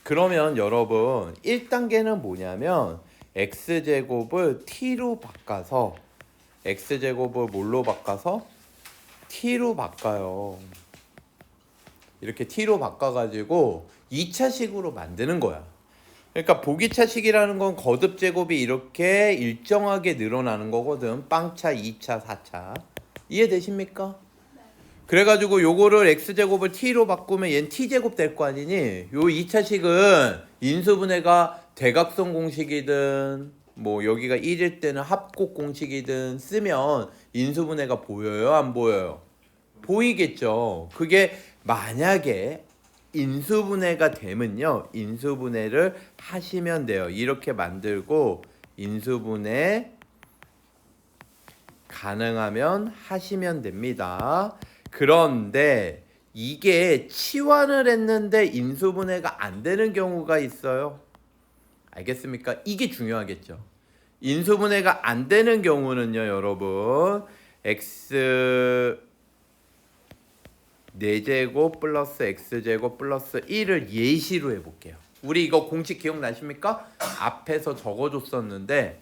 그러면 여러분 1단계는 뭐냐면 x제곱을 t로 바꿔서, x제곱을 뭘로 바꿔서? t로 바꿔요. 이렇게 t로 바꿔가지고 2차식으로 만드는 거야. 그러니까 보기차식이라는 건 거듭 제곱이 이렇게 일정하게 늘어나는 거거든. 빵차, 2차, 4차. 이해되십니까? 네. 그래가지고 요거를 x제곱을 t로 바꾸면 얘는 t제곱 될 거 아니니? 요 2차식은 인수분해가 대각선 공식이든 뭐 여기가 1일 때는 합곡 공식이든 쓰면 인수분해가 보여요? 안 보여요? 보이겠죠. 그게 만약에 인수분해가 되면요, 인수분해를 하시면 돼요. 이렇게 만들고 인수분해 가능하면 하시면 됩니다. 그런데 이게 치환을 했는데 인수분해가 안 되는 경우가 있어요. 알겠습니까? 이게 중요하겠죠. 인수분해가 안 되는 경우는요, 여러분, x 4제곱 플러스 x제곱 플러스 1을 예시로 해볼게요. 우리 이거 공식 기억나십니까? 앞에서 적어줬었는데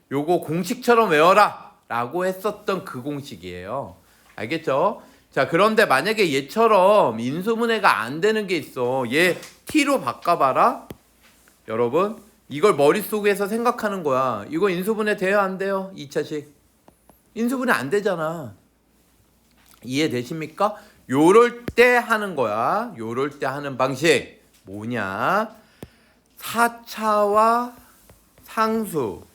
요거 공식처럼 외워라 라고 했었던 그 공식이에요. 알겠죠? 자, 그런데 만약에 얘처럼 인수분해가 안 되는 게 있어. 얘 t로 바꿔봐라. 여러분 이걸 머릿속에서 생각하는 거야. 이거 인수분해 돼요? 안 돼요? 2차식 인수분해 안 되잖아. 이해되십니까? 요럴 때 하는 거야. 요럴 때 하는 방식 뭐냐? 4차와 상수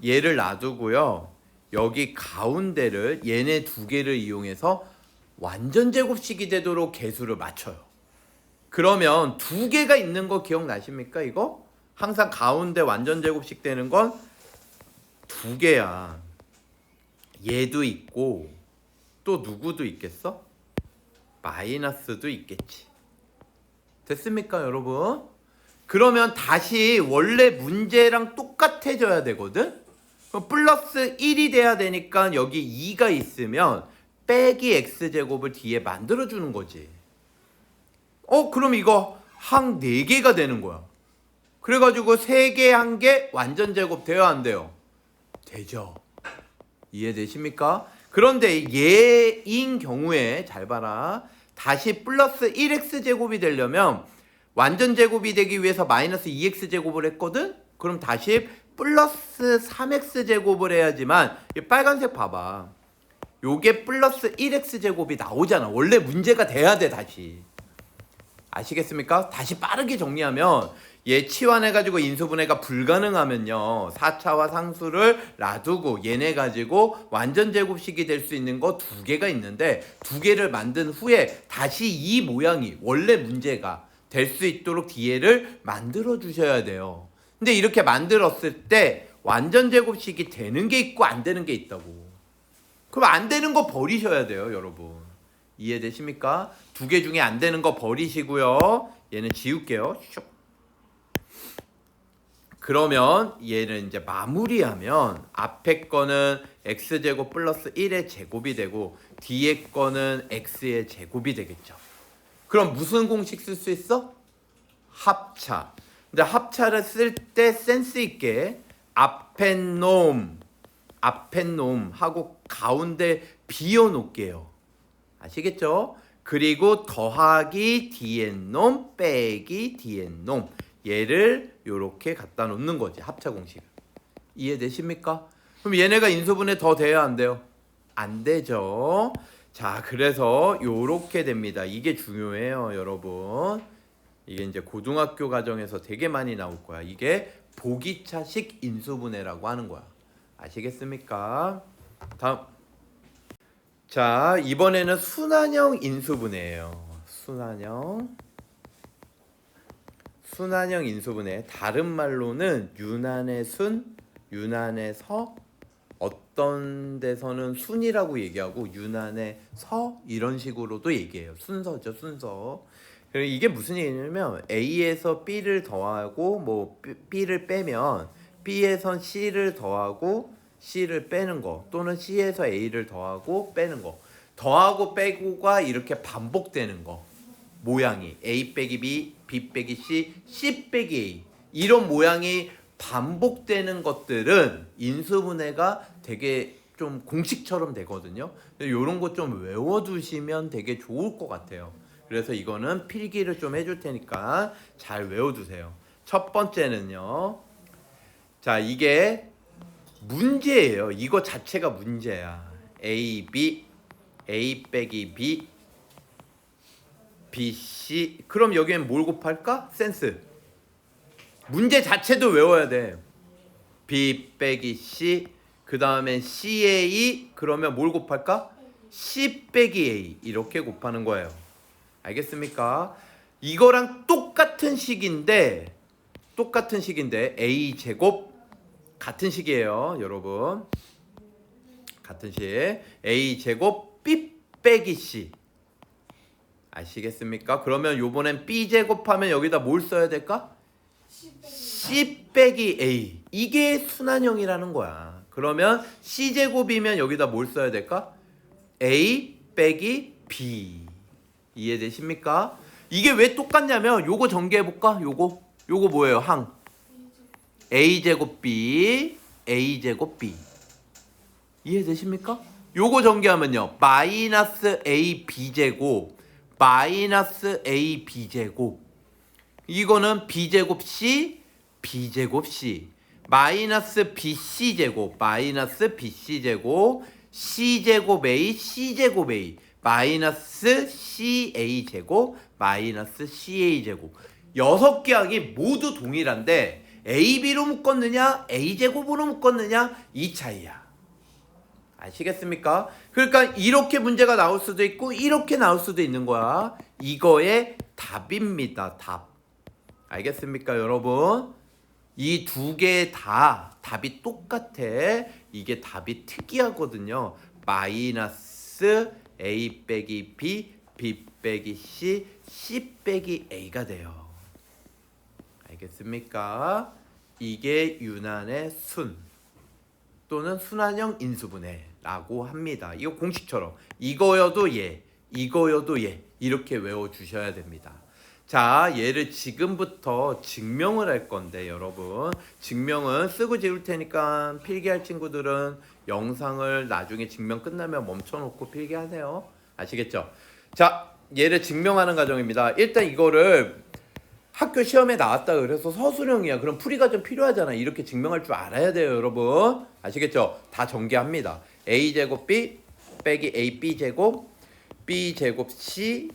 얘를 놔두고요, 여기 가운데를 얘네 두 개를 이용해서 완전 제곱식이 되도록 개수를 맞춰요. 그러면 두 개가 있는 거 기억나십니까? 이거 항상 가운데 완전 제곱식 되는 건 두 개야. 얘도 있고 또 누구도 있겠어? 마이너스도 있겠지. 됐습니까, 여러분? 그러면 다시 원래 문제랑 똑같아져야 되거든? 그럼 플러스 1이 돼야 되니까 여기 2가 있으면 빼기 x제곱을 뒤에 만들어주는 거지. 그럼 이거 항 4개가 되는 거야. 그래가지고 3개, 1개 완전 제곱 돼요, 안 돼요? 되죠. 이해되십니까? 그런데 얘인 경우에 잘 봐라. 다시 플러스 1x제곱이 되려면 완전 제곱이 되기 위해서 마이너스 2x제곱을 했거든? 그럼 다시 플러스 3x제곱을 해야지만 이 빨간색 봐봐. 요게 플러스 1x제곱이 나오잖아. 원래 문제가 돼야 돼 다시. 아시겠습니까? 다시 빠르게 정리하면 얘 치환해가지고 인수분해가 불가능하면요 4차와 상수를 놔두고 얘네 가지고 완전 제곱식이 될 수 있는 거 2개가 있는데 2개를 만든 후에 다시 이 모양이 원래 문제가 될 수 있도록 뒤에를 만들어 주셔야 돼요. 근데 이렇게 만들었을 때 완전 제곱식이 되는 게 있고 안 되는 게 있다고. 그럼 안 되는 거 버리셔야 돼요, 여러분. 이해되십니까? 2개 중에 안 되는 거 버리시고요. 얘는 지울게요. 슉. 그러면 얘는 이제 마무리하면 앞에 거는 x제곱 플러스 1의 제곱이 되고 뒤에 거는 x의 제곱이 되겠죠. 그럼 무슨 공식 쓸 수 있어? 합차. 근데 합차를 쓸 때 센스 있게 앞에 놈 하고 가운데 비워 놓을게요. 아시겠죠? 그리고 더하기 뒤에 놈 빼기 뒤에 놈 얘를 요렇게 갖다 놓는 거지. 합차 공식. 이해되십니까? 그럼 얘네가 인수분해 더 돼요, 안 돼요? 안 되죠. 자, 그래서 요렇게 됩니다. 이게 중요해요, 여러분. 이게 이제 고등학교 과정에서 되게 많이 나올 거야. 이게 보기차식 인수분해라고 하는 거야. 아시겠습니까? 다음. 자, 이번에는 순환형 인수분해예요. 순환형 인수분해. 다른 말로는 유난의 순, 유난의 서, 어떤 데서는 순이라고 얘기하고 유난의 서 이런 식으로도 얘기해요. 순서죠, 순서. 이게 무슨 얘기냐면 A에서 B를 더하고 뭐 B를 빼면 B에선 C를 더하고 C를 빼는 거, 또는 C에서 A를 더하고 빼는 거, 더하고 빼고가 이렇게 반복되는 거, 모양이 A 빼기 B, B 빼기 C, C 빼기 A 이런 모양이 반복되는 것들은 인수분해가 되게 좀 공식처럼 되거든요. 이런 거 좀 외워두시면 되게 좋을 것 같아요. 그래서 이거는 필기를 좀 해줄 테니까 잘 외워두세요. 첫 번째는요. 자, 이게 문제예요. 이거 자체가 문제야. A, B, A 빼기 B, B, C. 그럼 여기엔 뭘 곱할까? 센스. 문제 자체도 외워야 돼. B 빼기 C, 그 다음엔 CA, 그러면 뭘 곱할까? C 빼기 A. 이렇게 곱하는 거예요. 알겠습니까? 이거랑 똑같은 식인데 A 제곱 같은 식이에요, 여러분. 같은 식. A 제곱 B 빼기 C. 아시겠습니까? 그러면 요번엔 B 제곱하면 여기다 뭘 써야 될까? C 빼기 A. 이게 순환형이라는 거야. 그러면 C 제곱이면 여기다 뭘 써야 될까? A 빼기 B. 이해되십니까? 이게 왜 똑같냐면 요거 전개해볼까? 요거 뭐예요? 항 A제곱 B, A제곱 B. 이해되십니까? 요거 전개하면요 마이너스 A B제곱, 마이너스 A B제곱. 이거는 B제곱 C, B제곱 C, 마이너스 BC제곱, 마이너스 BC제곱, C제곱 A, C제곱 A, 마이너스 CA제곱, 마이너스 CA제곱. 6개 항이 모두 동일한데 AB로 묶었느냐 A제곱으로 묶었느냐 이 차이야. 아시겠습니까? 그러니까 이렇게 문제가 나올 수도 있고 이렇게 나올 수도 있는 거야. 이거의 답입니다. 답. 알겠습니까, 여러분? 이 두 개 다 답이 똑같아. 이게 답이 특이하거든요. 마이너스 A 빼기 B, B 빼기 C, C 빼기 A가 돼요. 알겠습니까? 이게 유난의 순 또는 순환형 인수분해라고 합니다. 이거 공식처럼 이거여도 얘, 이거여도 얘 이렇게 외워주셔야 됩니다. 자, 얘를 지금부터 증명을 할 건데 여러분 증명은 쓰고 지울 테니까 필기할 친구들은 영상을 나중에 증명 끝나면 멈춰놓고 필기하세요. 아시겠죠? 자, 얘를 증명하는 과정입니다. 일단 이거를 학교 시험에 나왔다 그래서 서술형이야. 그럼 풀이가 좀 필요하잖아. 이렇게 증명할 줄 알아야 돼요, 여러분. 아시겠죠? 다 전개합니다. a제곱 b 빼기 ab 제곱 b 제곱 c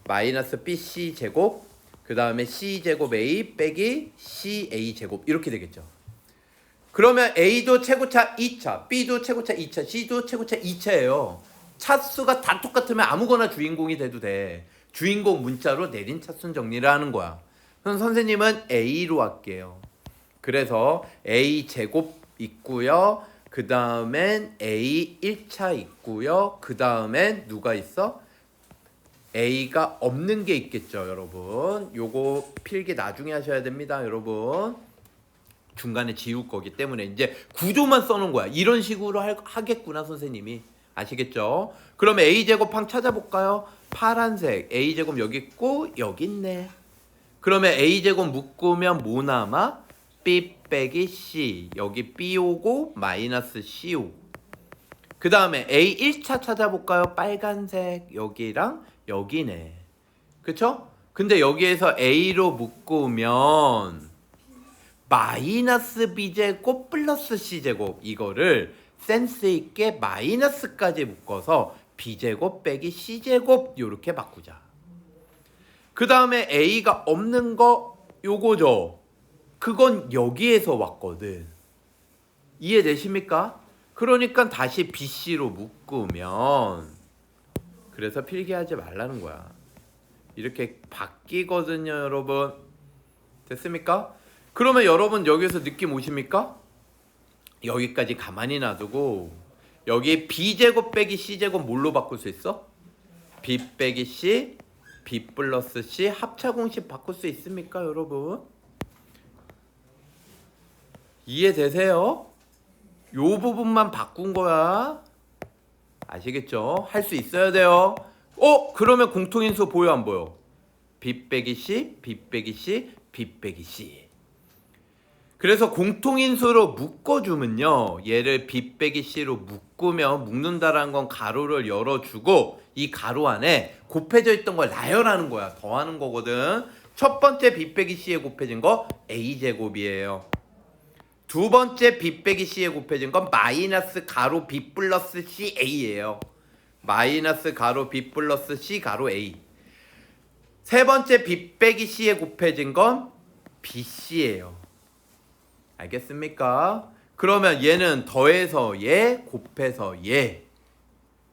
마이너스 bc 제곱 그 다음에 c 제곱 a 빼기 ca 제곱 이렇게 되겠죠. 그러면 a도 최고차 2차, b도 최고차 2차, c도 최고차 2차예요. 차수가 다 똑같으면 아무거나 주인공이 돼도 돼. 주인공 문자로 내린 차순 정리를 하는 거야. 그럼 선생님은 A로 할게요. 그래서 A 제곱 있고요. 그 다음엔 A 1차 있고요. 그 다음엔 누가 있어? A가 없는 게 있겠죠, 여러분. 요거 필기 나중에 하셔야 됩니다, 여러분. 중간에 지울 거기 때문에 이제 구조만 써놓은 거야. 이런 식으로 하겠구나, 선생님이. 아시겠죠? 그럼 A 제곱항 찾아볼까요? 파란색 A 제곱 여기 있고 여기 있네. 그러면 A제곱 묶으면 뭐 남아? B 빼기 C. 여기 B 오고 마이너스 C 오고. 그 다음에 A 1차 찾아볼까요? 빨간색 여기랑 여기네. 그쵸? 근데 여기에서 A로 묶으면 마이너스 B제곱 플러스 C제곱 이거를 센스 있게 마이너스까지 묶어서 B제곱 빼기 C제곱 이렇게 바꾸자. 그 다음에 A가 없는 거 요거죠. 그건 여기에서 왔거든. 이해되십니까? 그러니까 다시 BC로 묶으면 그래서 필기하지 말라는 거야. 이렇게 바뀌거든요, 여러분. 됐습니까? 그러면 여러분 여기서 느낌 오십니까? 여기까지 가만히 놔두고 여기 B제곱 빼기 C제곱 뭘로 바꿀 수 있어? B 빼기 C B 플러스 C 합차공식 바꿀 수 있습니까, 여러분? 이해되세요? 요 부분만 바꾼 거야. 아시겠죠? 할 수 있어야 돼요. 그러면 공통인수 보여 안 보여? B 빼기 C, B 빼기 C, B 빼기 C. 그래서 공통인수로 묶어주면요. 얘를 B 빼기 C로 묶으면 묶는다라는 건 가로를 열어주고 이 가로 안에 곱해져 있던 걸 나열하는 거야. 더하는 거거든. 첫 번째 B 빼기 C에 곱해진 거 A제곱이에요. 두 번째 B 빼기 C에 곱해진 건 마이너스 가로 B 플러스 C A예요. 마이너스 가로 B 플러스 C 가로 A. 세 번째 B 빼기 C에 곱해진 건 BC예요. 알겠습니까? 그러면 얘는 더해서 얘 곱해서 얘.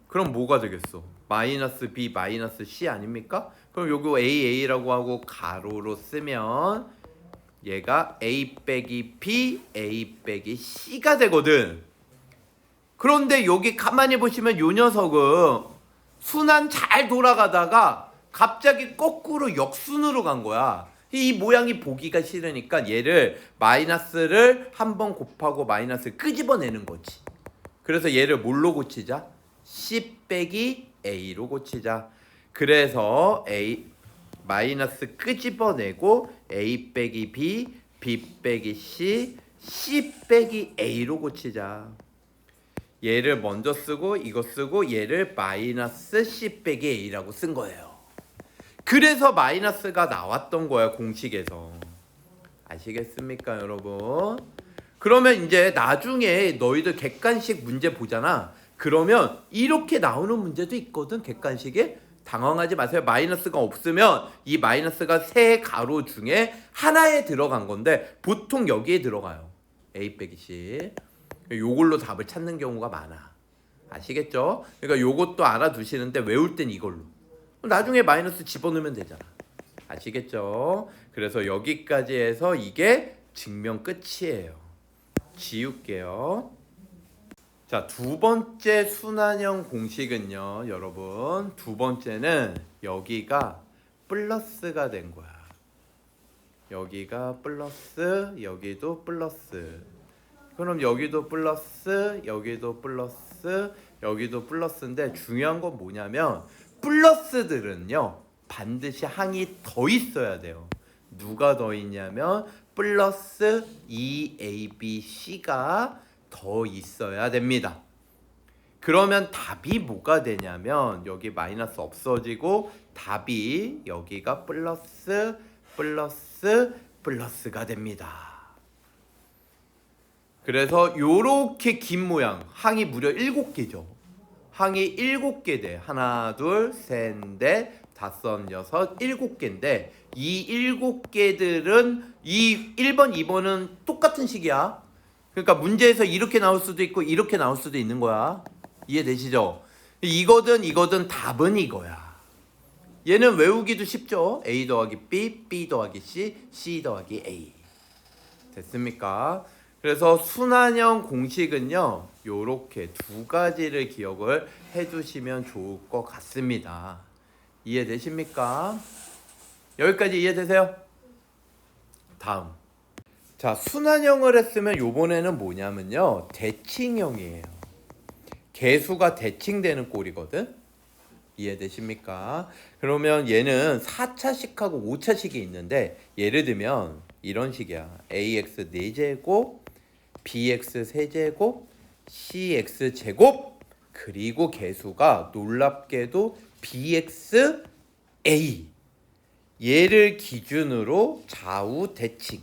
그럼 뭐가 되겠어? 마이너스 B 마이너스 C 아닙니까? 그럼 요거 AA라고 하고 가로로 쓰면 얘가 A 빼기 B A 빼기 C가 되거든. 그런데 여기 가만히 보시면 요 녀석은 순환 잘 돌아가다가 갑자기 거꾸로 역순으로 간 거야. 이 모양이 보기가 싫으니까 얘를 마이너스를 한번 곱하고 마이너스 끄집어내는 거지. 그래서 얘를 뭘로 고치자? C 빼기 A로 고치자. 그래서 A 마이너스 끄집어내고 A 빼기 B, B 빼기 C, C 빼기 A로 고치자. 얘를 먼저 쓰고 이거 쓰고 얘를 마이너스 C 빼기 A라고 쓴 거예요. 그래서 마이너스가 나왔던 거야, 공식에서. 아시겠습니까, 여러분? 그러면 이제 나중에 너희들 객관식 문제 보잖아. 그러면 이렇게 나오는 문제도 있거든, 객관식에. 당황하지 마세요. 마이너스가 없으면 이 마이너스가 세 가로 중에 하나에 들어간 건데 보통 여기에 들어가요. A 빼기 C. 요걸로 답을 찾는 경우가 많아. 아시겠죠? 그러니까 요것도 알아두시는데 외울 땐 이걸로. 나중에 마이너스 집어넣으면 되잖아. 아시겠죠? 그래서 여기까지 해서 이게 증명 끝이에요. 지울게요. 자, 두 번째 순환형 공식은요, 여러분. 두 번째는 여기가 플러스가 된 거야. 여기가 플러스, 여기도 플러스. 그럼 여기도 플러스, 여기도 플러스, 여기도 플러스인데 중요한 건 뭐냐면 플러스들은요 반드시 항이 더 있어야 돼요. 누가 더 있냐면 플러스 2ABC가 더 있어야 됩니다. 그러면 답이 뭐가 되냐면 여기 마이너스 없어지고 답이 여기가 플러스 플러스 플러스가 됩니다. 그래서 요렇게 긴 모양 항이 무려 7개죠. 항이 7개 돼. 하나, 둘, 셋, 넷, 다섯, 여섯, 7개인데 이 7개들은 이 1번, 2번은 똑같은 식이야. 그러니까 문제에서 이렇게 나올 수도 있고 이렇게 나올 수도 있는 거야. 이해되시죠? 이거든 답은 이거야. 얘는 외우기도 쉽죠. A 더하기 B, B 더하기 C, C 더하기 A. 됐습니까? 그래서 순환형 공식은요 요렇게 두 가지를 기억을 해주시면 좋을 것 같습니다. 이해되십니까? 여기까지 이해되세요? 다음. 자, 순환형을 했으면 요번에는 뭐냐면요 대칭형이에요. 개수가 대칭되는 꼴이거든. 이해되십니까? 그러면 얘는 4차식하고 5차식이 있는데 예를 들면 이런 식이야. ax 4제곱, bx 3제곱, cx 제곱, 그리고 개수가 놀랍게도 bx a. 얘를 기준으로 좌우 대칭.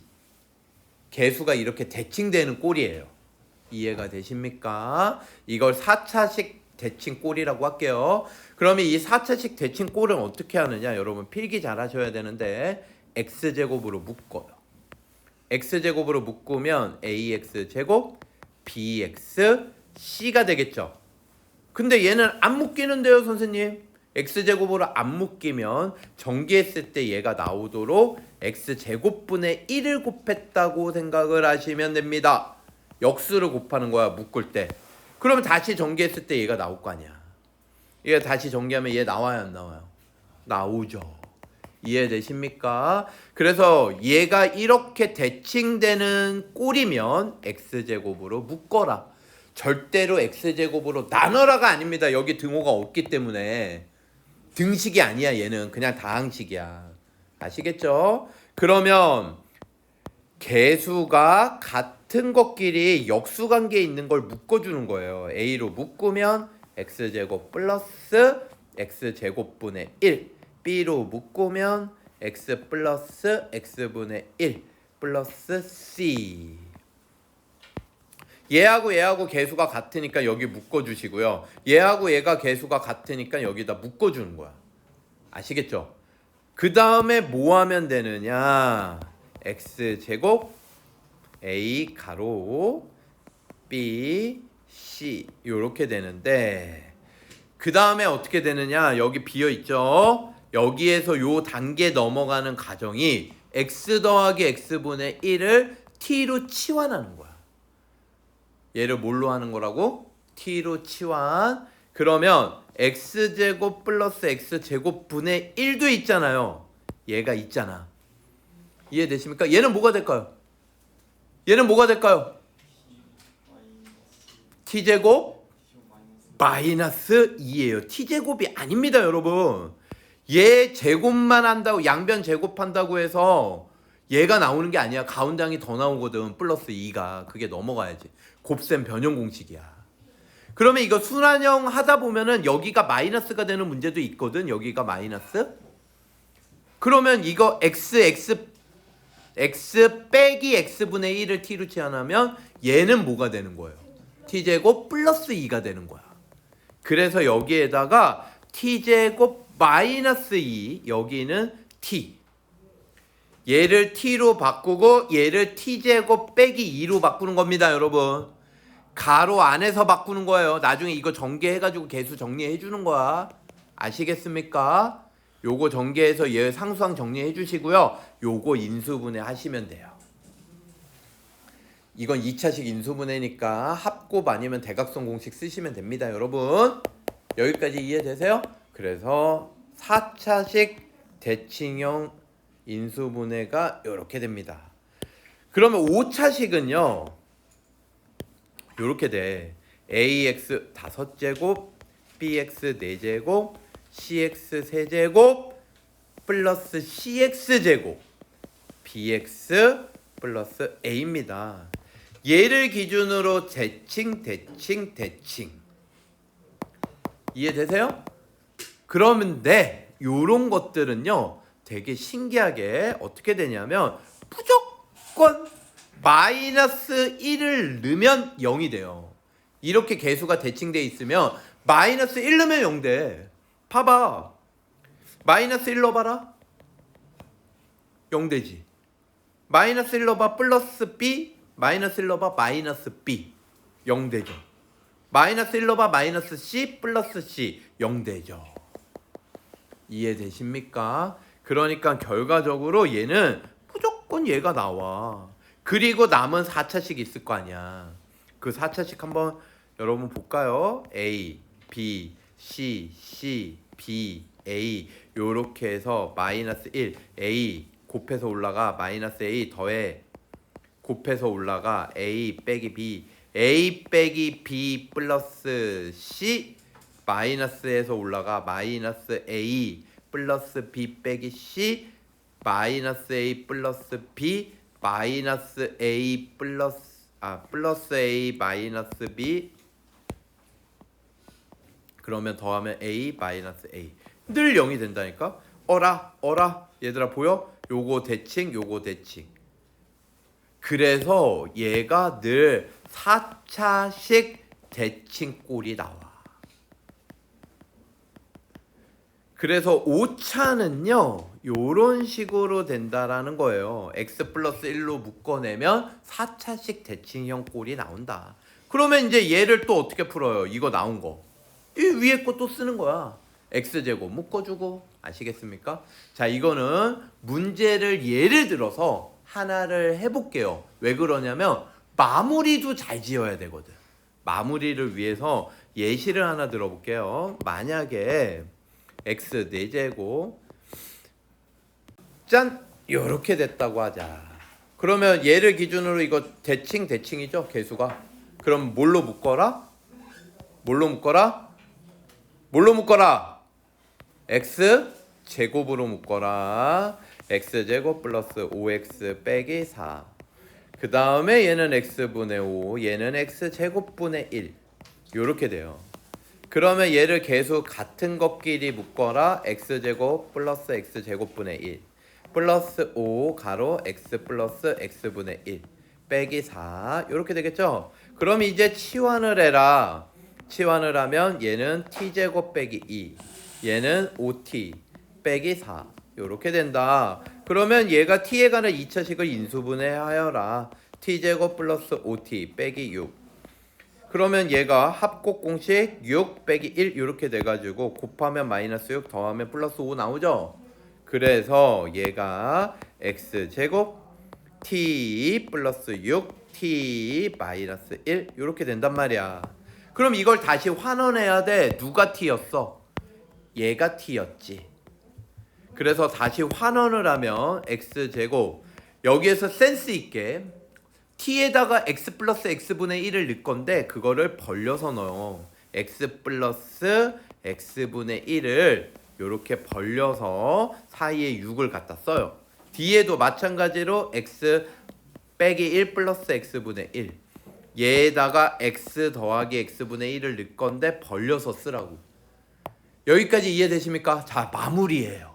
개수가 이렇게 대칭되는 꼴이에요. 이해가 되십니까? 이걸 4차식 대칭 꼴이라고 할게요. 그러면 이 4차식 대칭 꼴은 어떻게 하느냐? 여러분 필기 잘 하셔야 되는데 x제곱으로 묶어요. x제곱으로 묶으면 ax제곱 bx c가 되겠죠. 근데 얘는 안 묶이는데요, 선생님. x제곱으로 안 묶이면 전개했을 때 얘가 나오도록 x제곱분의 1을 곱했다고 생각을 하시면 됩니다. 역수를 곱하는 거야, 묶을 때. 그러면 다시 전개했을 때 얘가 나올 거 아니야. 얘가 다시 전개하면 얘 나와요, 안 나와요? 나오죠. 이해되십니까? 그래서 얘가 이렇게 대칭되는 꼴이면 x제곱으로 묶어라. 절대로 x제곱으로 나눠라가 아닙니다. 여기 등호가 없기 때문에. 등식이 아니야, 얘는. 그냥 다항식이야. 아시겠죠? 그러면 개수가 같은 것끼리 역수관계에 있는 걸 묶어주는 거예요. a로 묶으면 x제곱 플러스 x제곱분의 1, b로 묶으면 x 플러스 x분의 1 플러스 c. 얘하고 개수가 같으니까 여기 묶어주시고요. 얘하고 얘가 개수가 같으니까 여기다 묶어주는 거야. 아시겠죠? 그 다음에 뭐 하면 되느냐? x제곱 a 가로 b c 이렇게 되는데 그 다음에 어떻게 되느냐? 여기 비어있죠? 여기에서 요 단계 넘어가는 과정이 x 더하기 x분의 1을 t로 치환하는 거야. 얘를 뭘로 하는 거라고? t로 치환. 그러면 x제곱 플러스 x제곱분의 1도 있잖아요. 얘가 있잖아. 이해되십니까? 얘는 뭐가 될까요? 얘는 뭐가 될까요? t제곱 마이너스 2예요. t제곱이 아닙니다, 여러분. 얘 제곱만 한다고, 양변 제곱한다고 해서 얘가 나오는 게 아니야. 가운데 항이 더 나오거든. 플러스 2가. 그게 넘어가야지. 곱셈 변형 공식이야. 그러면 이거 순환형 하다 보면은 여기가 마이너스가 되는 문제도 있거든. 여기가 마이너스. 그러면 이거 x 빼기 x분의 1을 t로 치환하면 얘는 뭐가 되는 거예요? t제곱 플러스 2가 되는 거야. 그래서 여기에다가 t제곱 마이너스 2, 여기는 t. 얘를 t로 바꾸고 얘를 t제곱 빼기 2로 바꾸는 겁니다, 여러분. 가로 안에서 바꾸는 거예요. 나중에 이거 전개해가지고 개수 정리해 주는 거야. 아시겠습니까? 요거 전개해서 얘 상수항 정리해 주시고요. 요거 인수분해 하시면 돼요. 이건 2차식 인수분해니까 합곱 아니면 대각선 공식 쓰시면 됩니다. 여러분 여기까지 이해되세요? 그래서 4차식 대칭형 인수분해가 이렇게 됩니다. 그러면 5차식은요 이렇게 돼. ax 5제곱 bx 4제곱 cx 3제곱 플러스 cx제곱 bx 플러스 a입니다. 얘를 기준으로 대칭 이해되세요? 그러는데 요런 것들은요 되게 신기하게 어떻게 되냐면 무조건 마이너스 1을 넣으면 0이 돼요. 이렇게 개수가 대칭돼 있으면 마이너스 1 넣으면 0 돼. 봐봐. 마이너스 1 넣어봐라. 0 되지. 마이너스 1 넣어봐. 플러스 b. 마이너스 1 넣어봐. 마이너스 b. 0 되죠. 마이너스 1 넣어봐. 마이너스 c. 플러스 c. 0 되죠. 이해되십니까? 그러니까 결과적으로 얘는 무조건 얘가 나와. 그리고 남은 4차식 있을 거 아니야. 그 4차식 한번 여러분 볼까요? A, B, C, C, B, A 요렇게 해서 마이너스 1 A 곱해서 올라가 마이너스 A 더해 곱해서 올라가 A 빼기 B A 빼기 B 플러스 C 마이너스에서 올라가 마이너스 A 플러스 B 빼기 C 마이너스 A 플러스 B 마이너스 A 플러스 A 마이너스 B 그러면 더하면 A 마이너스 A 늘 0이 된다니까. 어라 얘들아 보여? 요거 대칭 요거 대칭. 그래서 얘가 늘 4차식 대칭 꼴이 나와. 그래서 5차는요 요런 식으로 된다라는 거예요. x 플러스 1로 묶어내면 4차식 대칭형 꼴이 나온다. 그러면 이제 얘를 또 어떻게 풀어요? 이거 나온 거 이 위에 거 또 쓰는 거야. x제곱 묶어주고. 아시겠습니까? 자 이거는 문제를 예를 들어서 하나를 해볼게요. 왜 그러냐면 마무리도 잘 지어야 되거든. 마무리를 위해서 예시를 하나 들어볼게요. 만약에 x 4제곱 짠! 요렇게 됐다고 하자. 그러면 얘를 기준으로 이거 대칭이죠 개수가. 그럼 뭘로 묶어라? x 제곱으로 묶어라. x 제곱 플러스 5x 빼기 4. 그 다음에 얘는 x분의 5 얘는 x 제곱분의 1 요렇게 돼요. 그러면 얘를 계속 같은 것끼리 묶어라. x제곱 플러스 x제곱분의 1 플러스 5 가로 x 플러스 x분의 1 빼기 4 이렇게 되겠죠. 그럼 이제 치환을 해라. 치환을 하면 얘는 t제곱 빼기 2 얘는 5t 빼기 4 이렇게 된다. 그러면 얘가 t에 관한 2차식을 인수분해하여라. t제곱 플러스 5t 빼기 6 그러면 얘가 합곡 공식 6 빼기 1 이렇게 돼가지고 곱하면 마이너스 6 더하면 플러스 5 나오죠. 그래서 얘가 x제곱 t 플러스 6 t 마이너스 1 이렇게 된단 말이야. 그럼 이걸 다시 환원해야 돼. 누가 t였어? 얘가 t였지. 그래서 다시 환원을 하면 x제곱 여기에서 센스 있게 t에다가 x 플러스 x분의 1을 넣을 건데 그거를 벌려서 넣어. x 플러스 x분의 1을 이렇게 벌려서 사이에 6을 갖다 써요. 뒤에도 마찬가지로 x 빼기 1 플러스 x분의 1 얘에다가 x 더하기 x분의 1을 넣을 건데 벌려서 쓰라고. 여기까지 이해되십니까? 자 마무리예요.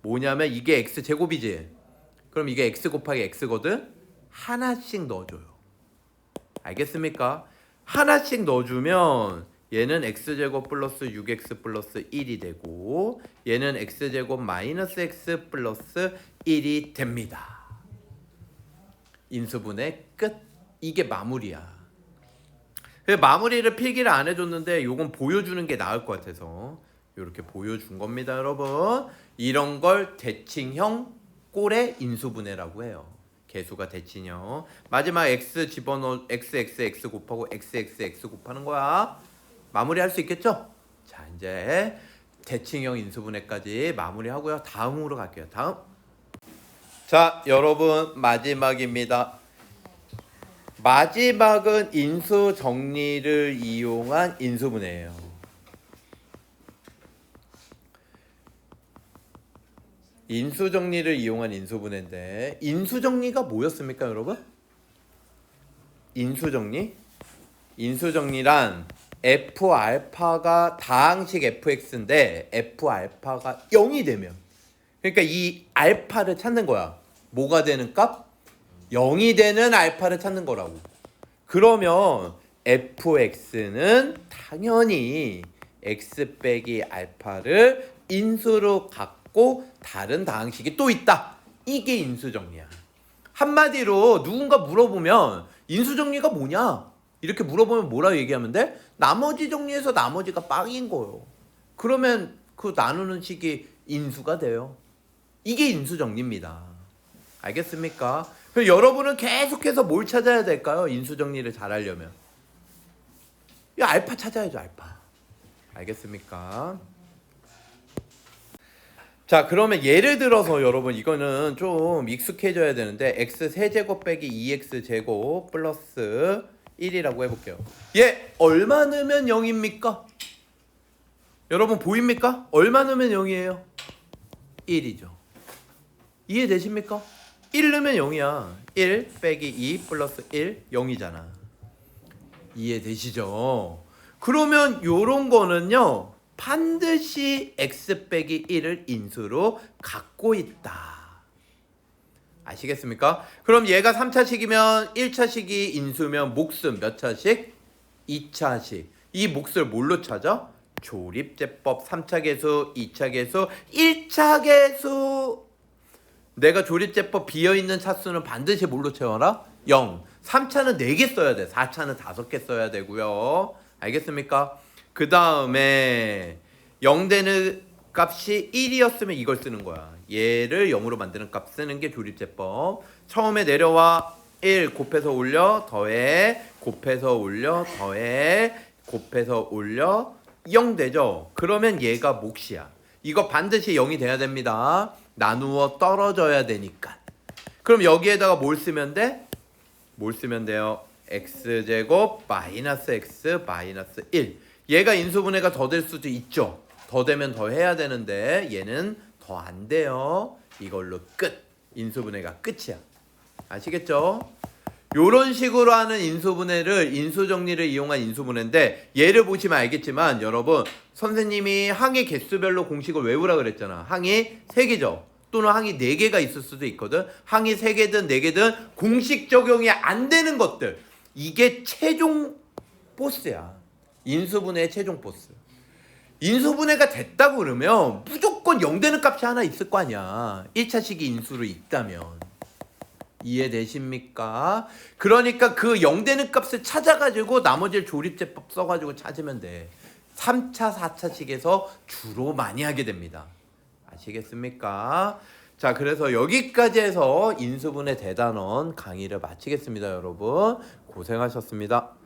뭐냐면 이게 x제곱이지. 그럼 이게 x 곱하기 x거든. 하나씩 넣어줘요. 알겠습니까? 하나씩 넣어주면 얘는 x제곱 플러스 6x 플러스 1이 되고 얘는 x제곱 마이너스 x 플러스 1이 됩니다. 인수분해 끝. 이게 마무리야. 마무리를 필기를 안 해줬는데 요건 보여주는 게 나을 것 같아서 이렇게 보여준 겁니다, 여러분. 이런 걸 대칭형 꼴의 인수분해라고 해요. 개수가 대칭형. 마지막 x 집어넣어 x 곱하고 x 곱하는 거야. 마무리할 수 있겠죠? 자, 이제 대칭형 인수분해까지 마무리하고요. 다음으로 갈게요. 다음. 자, 여러분 마지막입니다. 마지막은 인수 정리를 이용한 인수분해예요. 인수 정리를 이용한 인수분해인데 인수 정리가 뭐였습니까, 여러분? 인수 정리? 인수 정리란 f 알파가 다항식 fx인데 f 알파가 0이 되면, 그러니까 이 알파를 찾는 거야. 뭐가 되는 값? 0이 되는 알파를 찾는 거라고. 그러면 fx는 당연히 x 빼기 알파를 인수로 갖고 다른 다항식이 또 있다. 이게 인수정리야. 한마디로 누군가 물어보면 인수정리가 뭐냐? 이렇게 물어보면 뭐라고 얘기하면 돼? 나머지 정리해서 나머지가 빵인 거예요. 그러면 그 나누는 식이 인수가 돼요. 이게 인수정리입니다. 알겠습니까? 그럼 여러분은 계속해서 뭘 찾아야 될까요? 인수정리를 잘 하려면 이 알파 찾아야죠. 알파. 알겠습니까? 자, 그러면 예를 들어서 여러분 이거는 좀 익숙해져야 되는데 x 세제곱 빼기 2x 제곱 플러스 1이라고 해볼게요. 얘 얼마 넣으면 0입니까? 여러분 보입니까? 얼마 넣으면 0이에요? 1이죠. 이해되십니까? 1 넣으면 0이야. 1 빼기 2 플러스 1 0이잖아. 이해되시죠? 그러면 요런 거는요 반드시 x 빼기 1을 인수로 갖고 있다. 아시겠습니까? 그럼 얘가 3차식이면 1차식이 인수면 몫은 몇 차식? 2차식. 이 몫을 뭘로 찾아? 조립제법 3차 계수, 2차 계수, 1차 계수. 내가 조립제법 비어있는 차수는 반드시 뭘로 채워라? 0. 3차는 4개 써야 돼. 4차는 5개 써야 되고요. 알겠습니까? 그 다음에 0 되는 값이 1이었으면 이걸 쓰는 거야. 얘를 0으로 만드는 값 쓰는 게 조립제법. 처음에 내려와 1 곱해서 올려 더해 곱해서 올려 더해 곱해서 올려 0 되죠? 그러면 얘가 몫이야. 이거 반드시 0이 돼야 됩니다. 나누어 떨어져야 되니까. 그럼 여기에다가 뭘 쓰면 돼? 뭘 쓰면 돼요? x제곱 마이너스 x 마이너스 1. 얘가 인수분해가 더 될 수도 있죠. 더 되면 더 해야 되는데 얘는 더 안 돼요. 이걸로 끝. 인수분해가 끝이야. 아시겠죠? 요런 식으로 하는 인수분해를 인수정리를 이용한 인수분해인데 얘를 보시면 알겠지만 여러분 선생님이 항의 개수별로 공식을 외우라 그랬잖아. 항이 3개죠. 또는 항이 4개가 있을 수도 있거든. 항이 3개든 4개든 공식 적용이 안 되는 것들. 이게 최종 보스야. 인수분해의 최종 보스. 인수분해가 됐다고 그러면 무조건 0 되는 값이 하나 있을 거 아니야. 1차식이 인수로 있다면. 이해되십니까? 그러니까 그 0 되는 값을 찾아가지고 나머지를 조립제법 써가지고 찾으면 돼. 3차, 4차식에서 주로 많이 하게 됩니다. 아시겠습니까? 자, 그래서 여기까지 해서 인수분해 대단원 강의를 마치겠습니다. 여러분 고생하셨습니다.